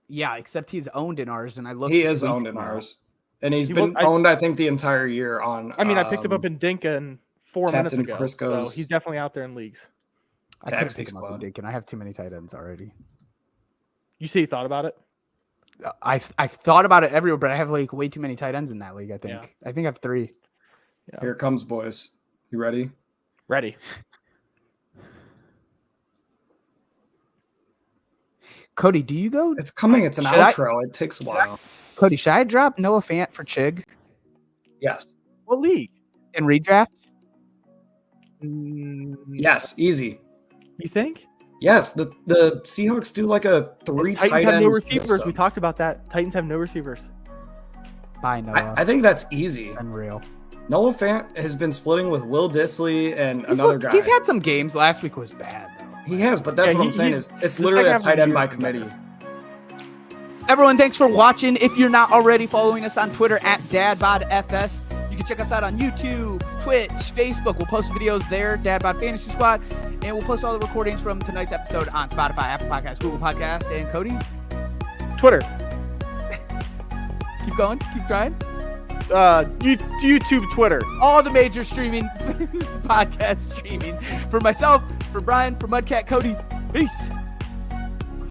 Yeah, except he's owned in ours, and I looked. He is 2 weeks owned in ago. ours, and he's He been was- owned, I think, the entire year on. I mean, I picked him up in Dinka and 4 minutes Captain ago, so Crisco's he's definitely out there in leagues. I couldn't Taxi pick him up squad. in Dinkin. I have too many tight ends already. You say you thought about it? I've thought about it everywhere, but I have like way too many tight ends in that league. I think. Yeah. I think I have 3. Here it comes, boys. You ready? Ready? Cody, do you go? It's coming. It's an Should I- outro. It takes a while. Cody, should I drop Noah Fant for Chig Yes. What league? in redraft? Yes. Easy. You think? Yes. The Seahawks do like a 3 Titans tight have no ends receivers. system. We talked about that. Titans have no receivers. Bye, Noah. I think that's easy. Unreal. Noah Fant has been splitting with Will Disley and another guy. He's had some games. Last week was bad though. He has, but that's Yeah, what I'm saying is it's literally a tight end by committee. Everyone, thanks for watching. If you're not already following us on Twitter at DadBodFS, you can check us out on YouTube, Twitch, Facebook. We'll post videos there, DadBod Fantasy Squad, and we'll post all the recordings from tonight's episode on Spotify, Apple Podcasts, Google Podcasts, and Cody. Twitter, Keep going, keep trying. YouTube, Twitter. All the major streaming podcast streaming. For myself, for Brian, for Mudcat Cody. Peace.